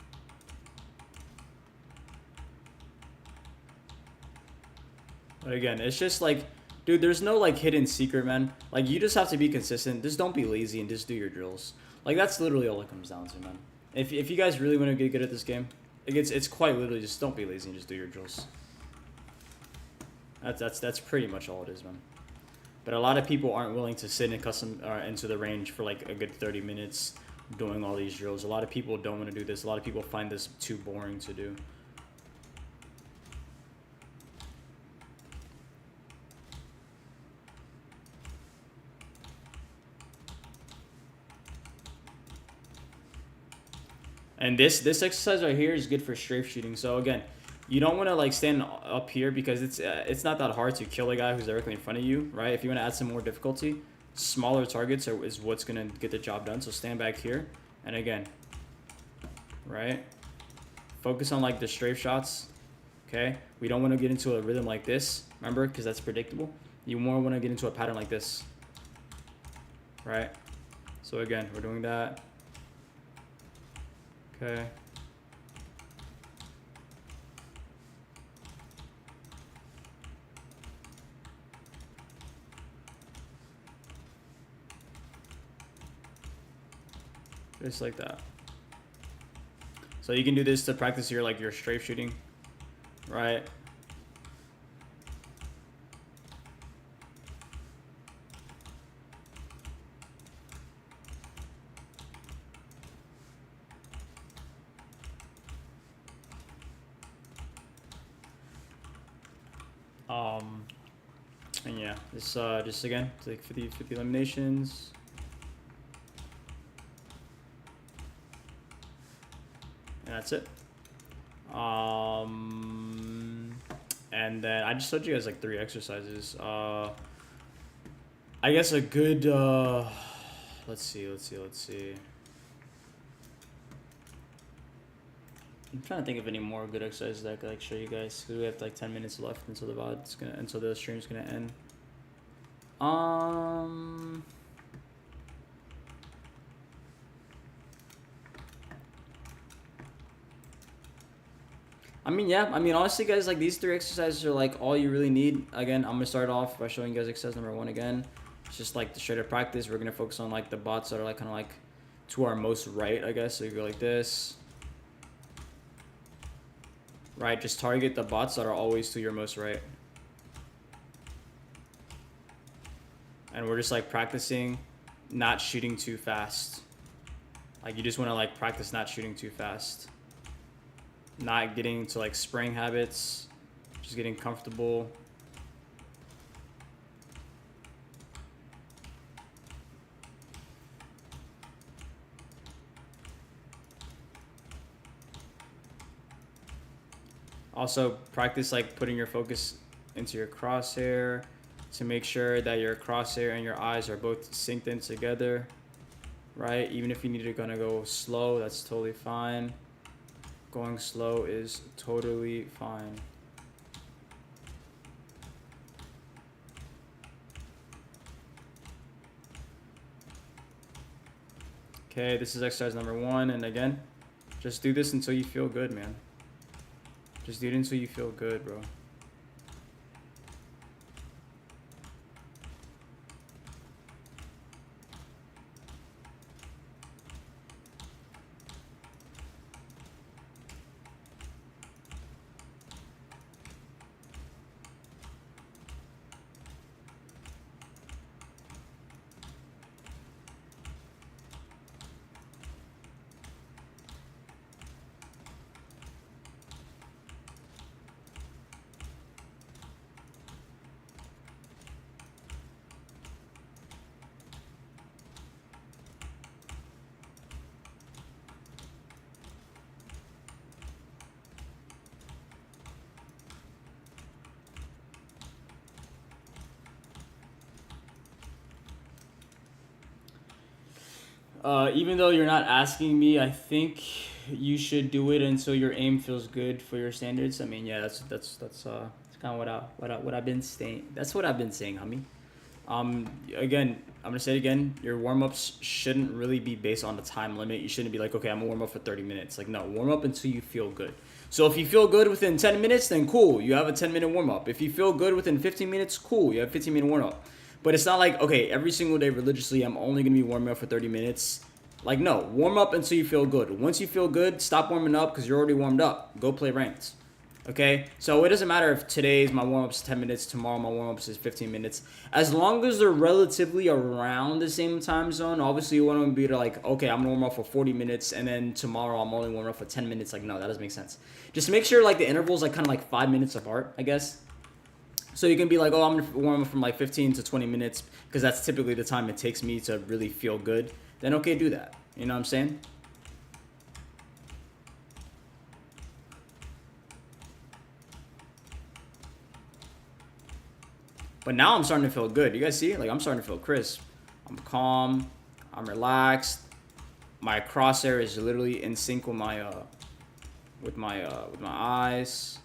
But again, it's just like, dude, there's no like hidden secret, man. Like, you just have to be consistent. Just don't be lazy and just do your drills. Like, that's literally all it comes down to, man. If you guys really want to get good at this game, it's quite literally just don't be lazy and just do your drills. That's pretty much all it is, man. But a lot of people aren't willing to sit in into the range for like a good 30 minutes doing all these drills. A lot of people don't want to do this. A lot of people find this too boring to do. And this exercise right here is good for strafe shooting. So again, you don't want to like stand up here because it's not that hard to kill a guy who's directly in front of you, right? If you want to add some more difficulty, smaller targets is what's going to get the job done. So stand back here. And again, right? Focus on like the strafe shots, okay? We don't want to get into a rhythm like this, remember? Because that's predictable. You more want to get into a pattern like this, right? So again, we're doing that. Okay. Just like that. So you can do this to practice your like your strafe shooting, right? And yeah, this just again, it's like 50 eliminations. And that's it. And then I just showed you guys like 3 exercises. I guess a good let's see. I'm trying to think of any more good exercises that I could like show you guys, because we have like 10 minutes left until the VOD's gonna, until the stream's gonna end. I mean, yeah. I mean, honestly, guys, like these 3 exercises are like all you really need. Again, I'm gonna start off by showing you guys exercise number 1 again. It's just like the straight up practice. We're gonna focus on like the bots that are like kind of like to our most right, I guess. So you go like this. Right, just target the bots that are always to your most right. And we're just like practicing not shooting too fast. Like you just want to like practice not shooting too fast. Not getting to like spraying habits. Just getting comfortable. Also, practice like putting your focus into your crosshair to make sure that your crosshair and your eyes are both synced in together, right? Even if you need to gonna go slow, that's totally fine. Going slow is totally fine. Okay, this is exercise number 1, and again, just do this until you feel good, man. Just do it until you feel good, bro. Even though you're not asking me, I think you should do it until your aim feels good for your standards. I mean, yeah, that's kind of what I've been saying. That's what I've been saying, homie. Again, I'm gonna say it again. Your warm-ups shouldn't really be based on the time limit. You shouldn't be like, okay, I'm gonna warm up for 30 minutes. Like, no, warm up until you feel good. So if you feel good within 10 minutes, then cool, you have a 10-minute warm-up. If you feel good within 15 minutes, cool, you have a 15-minute warm-up. But it's not like, okay, every single day religiously, I'm only gonna be warming up for 30 minutes. Like, no, warm up until you feel good. Once you feel good, stop warming up because you're already warmed up. Go play ranked. Okay? So it doesn't matter if today's my warm-up's 10 minutes, tomorrow my warm-up's is 15 minutes. As long as they're relatively around the same time zone, obviously you want to be like, okay, I'm going to warm up for 40 minutes and then tomorrow I'm only warming up for 10 minutes. Like, no, that doesn't make sense. Just make sure, like, the interval's, like, kind of like 5 minutes apart, I guess. So you can be like, oh, I'm going to warm up from, like, 15 to 20 minutes because that's typically the time it takes me to really feel good. Then, okay, do that. You know what I'm saying? But now I'm starting to feel good. You guys see? Like, I'm starting to feel crisp. I'm calm. I'm relaxed. My crosshair is literally in sync with my eyes.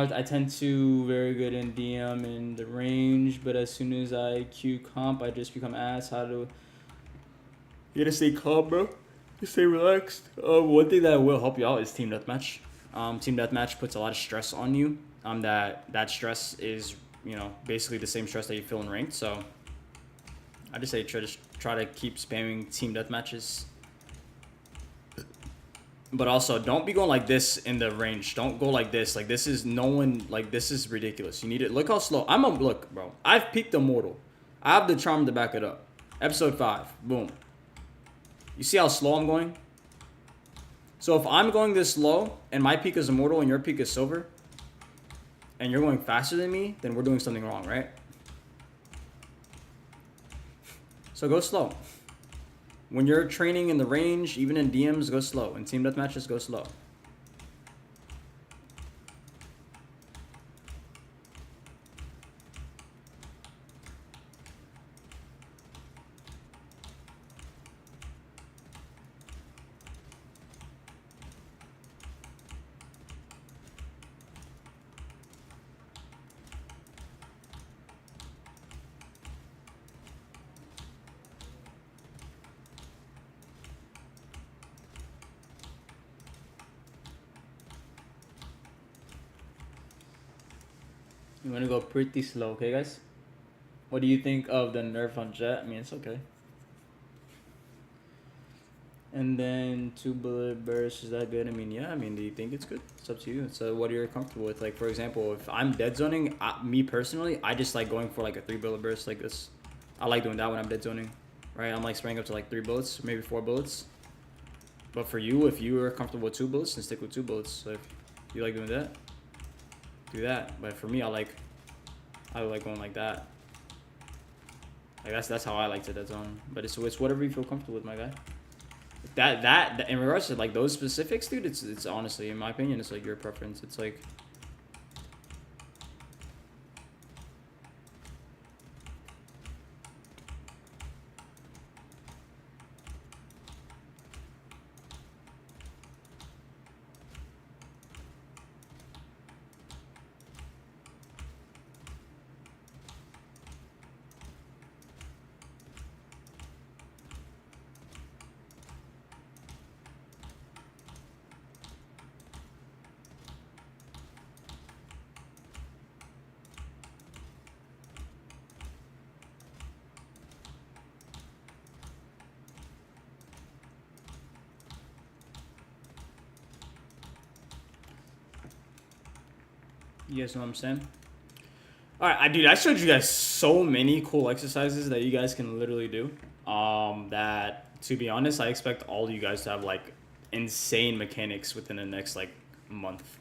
I tend to very good in DM in the range, but as soon as I queue comp, I just become ass. How to... You gotta stay calm, bro. You stay relaxed. One thing that will help you out is team deathmatch. Team deathmatch puts a lot of stress on you. That stress is, you know, basically the same stress that you feel in ranked. So I just say try to keep spamming team deathmatches. But also, don't be going like this in the range. Don't go like this. Like, this is no one... Like, this is ridiculous. You need it. Look how slow... Look, bro. I've peaked Immortal. I have the charm to back it up. Episode 5. Boom. You see how slow I'm going? So, if I'm going this slow, and my peak is Immortal, and your peak is Silver, and you're going faster than me, then we're doing something wrong, right? So, go slow. When you're training in the range, even in DMs, go slow. In team deathmatches, go slow. You want to go pretty slow, okay, guys? What do you think of the nerf on Jet? I mean, it's okay. And then 2 bullet bursts, is that good? I mean, yeah, I mean, do you think it's good? It's up to you. So what are you comfortable with? Like, for example, if I'm dead zoning, me personally, I just like going for like a 3 bullet burst like this. I like doing that when I'm dead zoning, right? I'm like spraying up to like 3 bullets, maybe 4 bullets. But for you, if you are comfortable with 2 bullets, then stick with 2 bullets. So if you like doing that, do that. But for me, I like going like that. Like that's how I like to dead zone. But it's whatever you feel comfortable with, my guy. That in regards to like those specifics, dude, it's honestly, in my opinion, it's like your preference. It's like you guys know what I'm saying? Alright, dude, I showed you guys so many cool exercises that you guys can literally do. That, to be honest, I expect all of you guys to have, like, insane mechanics within the next, like, month.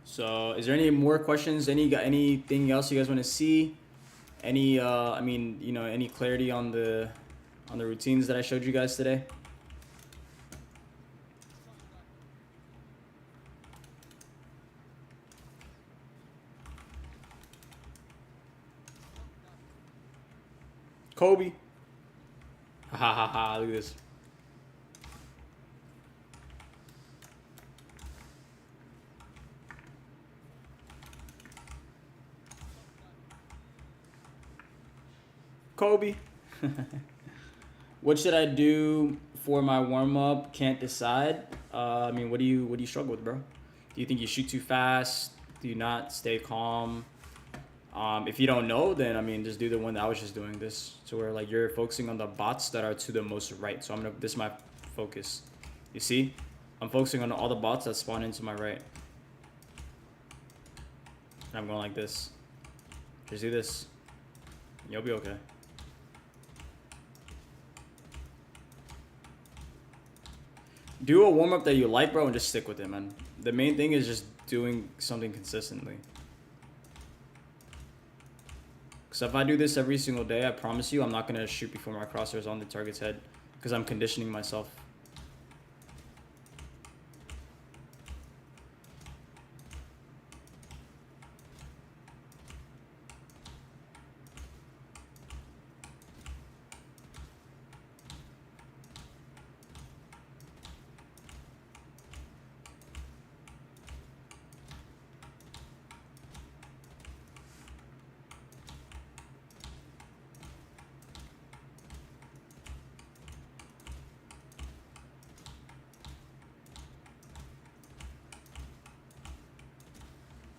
So, is there any more questions? Anything else you guys want to see? Any, I mean, you know, any clarity on the routines that I showed you guys today? Kobe. Ha ha ha! Look at this. Kobe. What should I do for my warm up? Can't decide. I mean, what do you struggle with, bro? Do you think you shoot too fast? Do you not stay calm? If you don't know, then I mean, just do the one that I was just doing. This, to where like you're focusing on the bots that are to the most right. So this is my focus. You see, I'm focusing on all the bots that spawn into my right. And I'm going like this. Just do this. You'll be okay. Do a warm-up that you like, bro, and just stick with it, man. The main thing is just doing something consistently. Because if I do this every single day, I promise you I'm not going to shoot before my crosshairs on the target's head. Because I'm conditioning myself.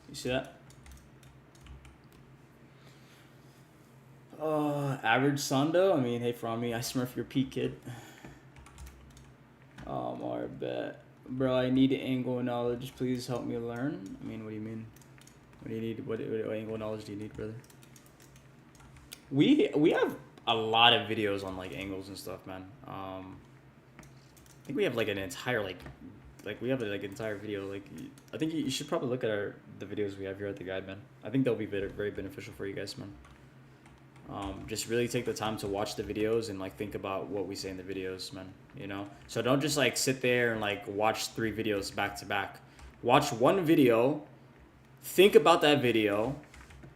You see that? Average Sando? I mean, hey, from me, I smurf your peak, kid. I bet. Bro, I need angle knowledge. Please help me learn. I mean, what do you mean? What do you need? What angle knowledge do you need, brother? We have a lot of videos on like angles and stuff, man. I think we have like an entire like we have like entire video. Like, I think you should probably look at the videos we have here at the guide, man. I think they'll be very beneficial for you guys, man. Just really take the time to watch the videos and like think about what we say in the videos, man. You know, so don't just like sit there and like watch 3 videos back to back. Watch one video, think about that video,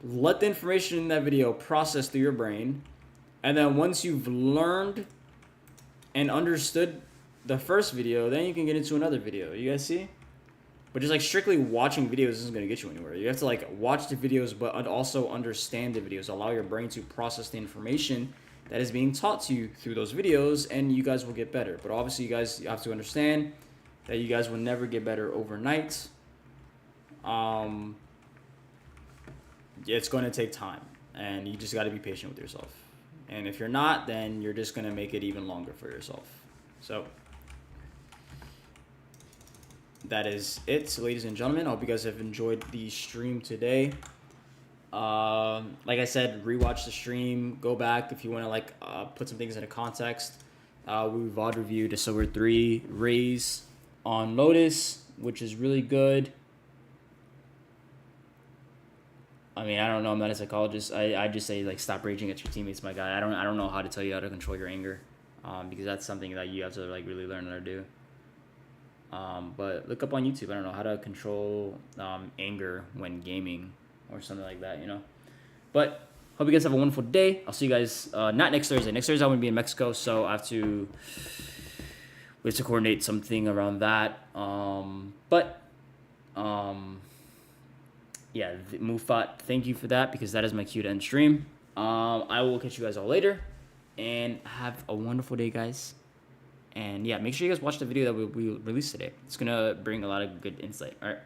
let the information in that video process through your brain, and then once you've learned and understood the first video, then you can get into another video. You guys see? But just like strictly watching videos isn't going to get you anywhere. You have to like watch the videos, but also understand the videos. Allow your brain to process the information that is being taught to you through those videos, and you guys will get better. But obviously, you have to understand that you guys will never get better overnight. It's going to take time, and you just got to be patient with yourself. And if you're not, then you're just going to make it even longer for yourself. So that is it, ladies and gentlemen. I hope you guys have enjoyed the stream today. Like I said, rewatch the stream. Go back if you want to put some things into context. We VOD reviewed a Silver 3 Raze on Lotus, which is really good. I mean, I don't know. I'm not a psychologist. I just say stop raging at your teammates, my guy. I don't know how to tell you how to control your anger, because that's something that you have to really learn how to do. But look up on YouTube. I don't know how to control anger when gaming or something like that, you know. But hope you guys have a wonderful day. I'll see you guys not next Thursday. Next Thursday I'm gonna be in Mexico, so we have to coordinate something around that. Yeah, Mufat, thank you for that, because that is my cue to end stream. I will catch you guys all later, and have a wonderful day, guys. And yeah, make sure you guys watch the video that we released today. It's gonna bring a lot of good insight. All right.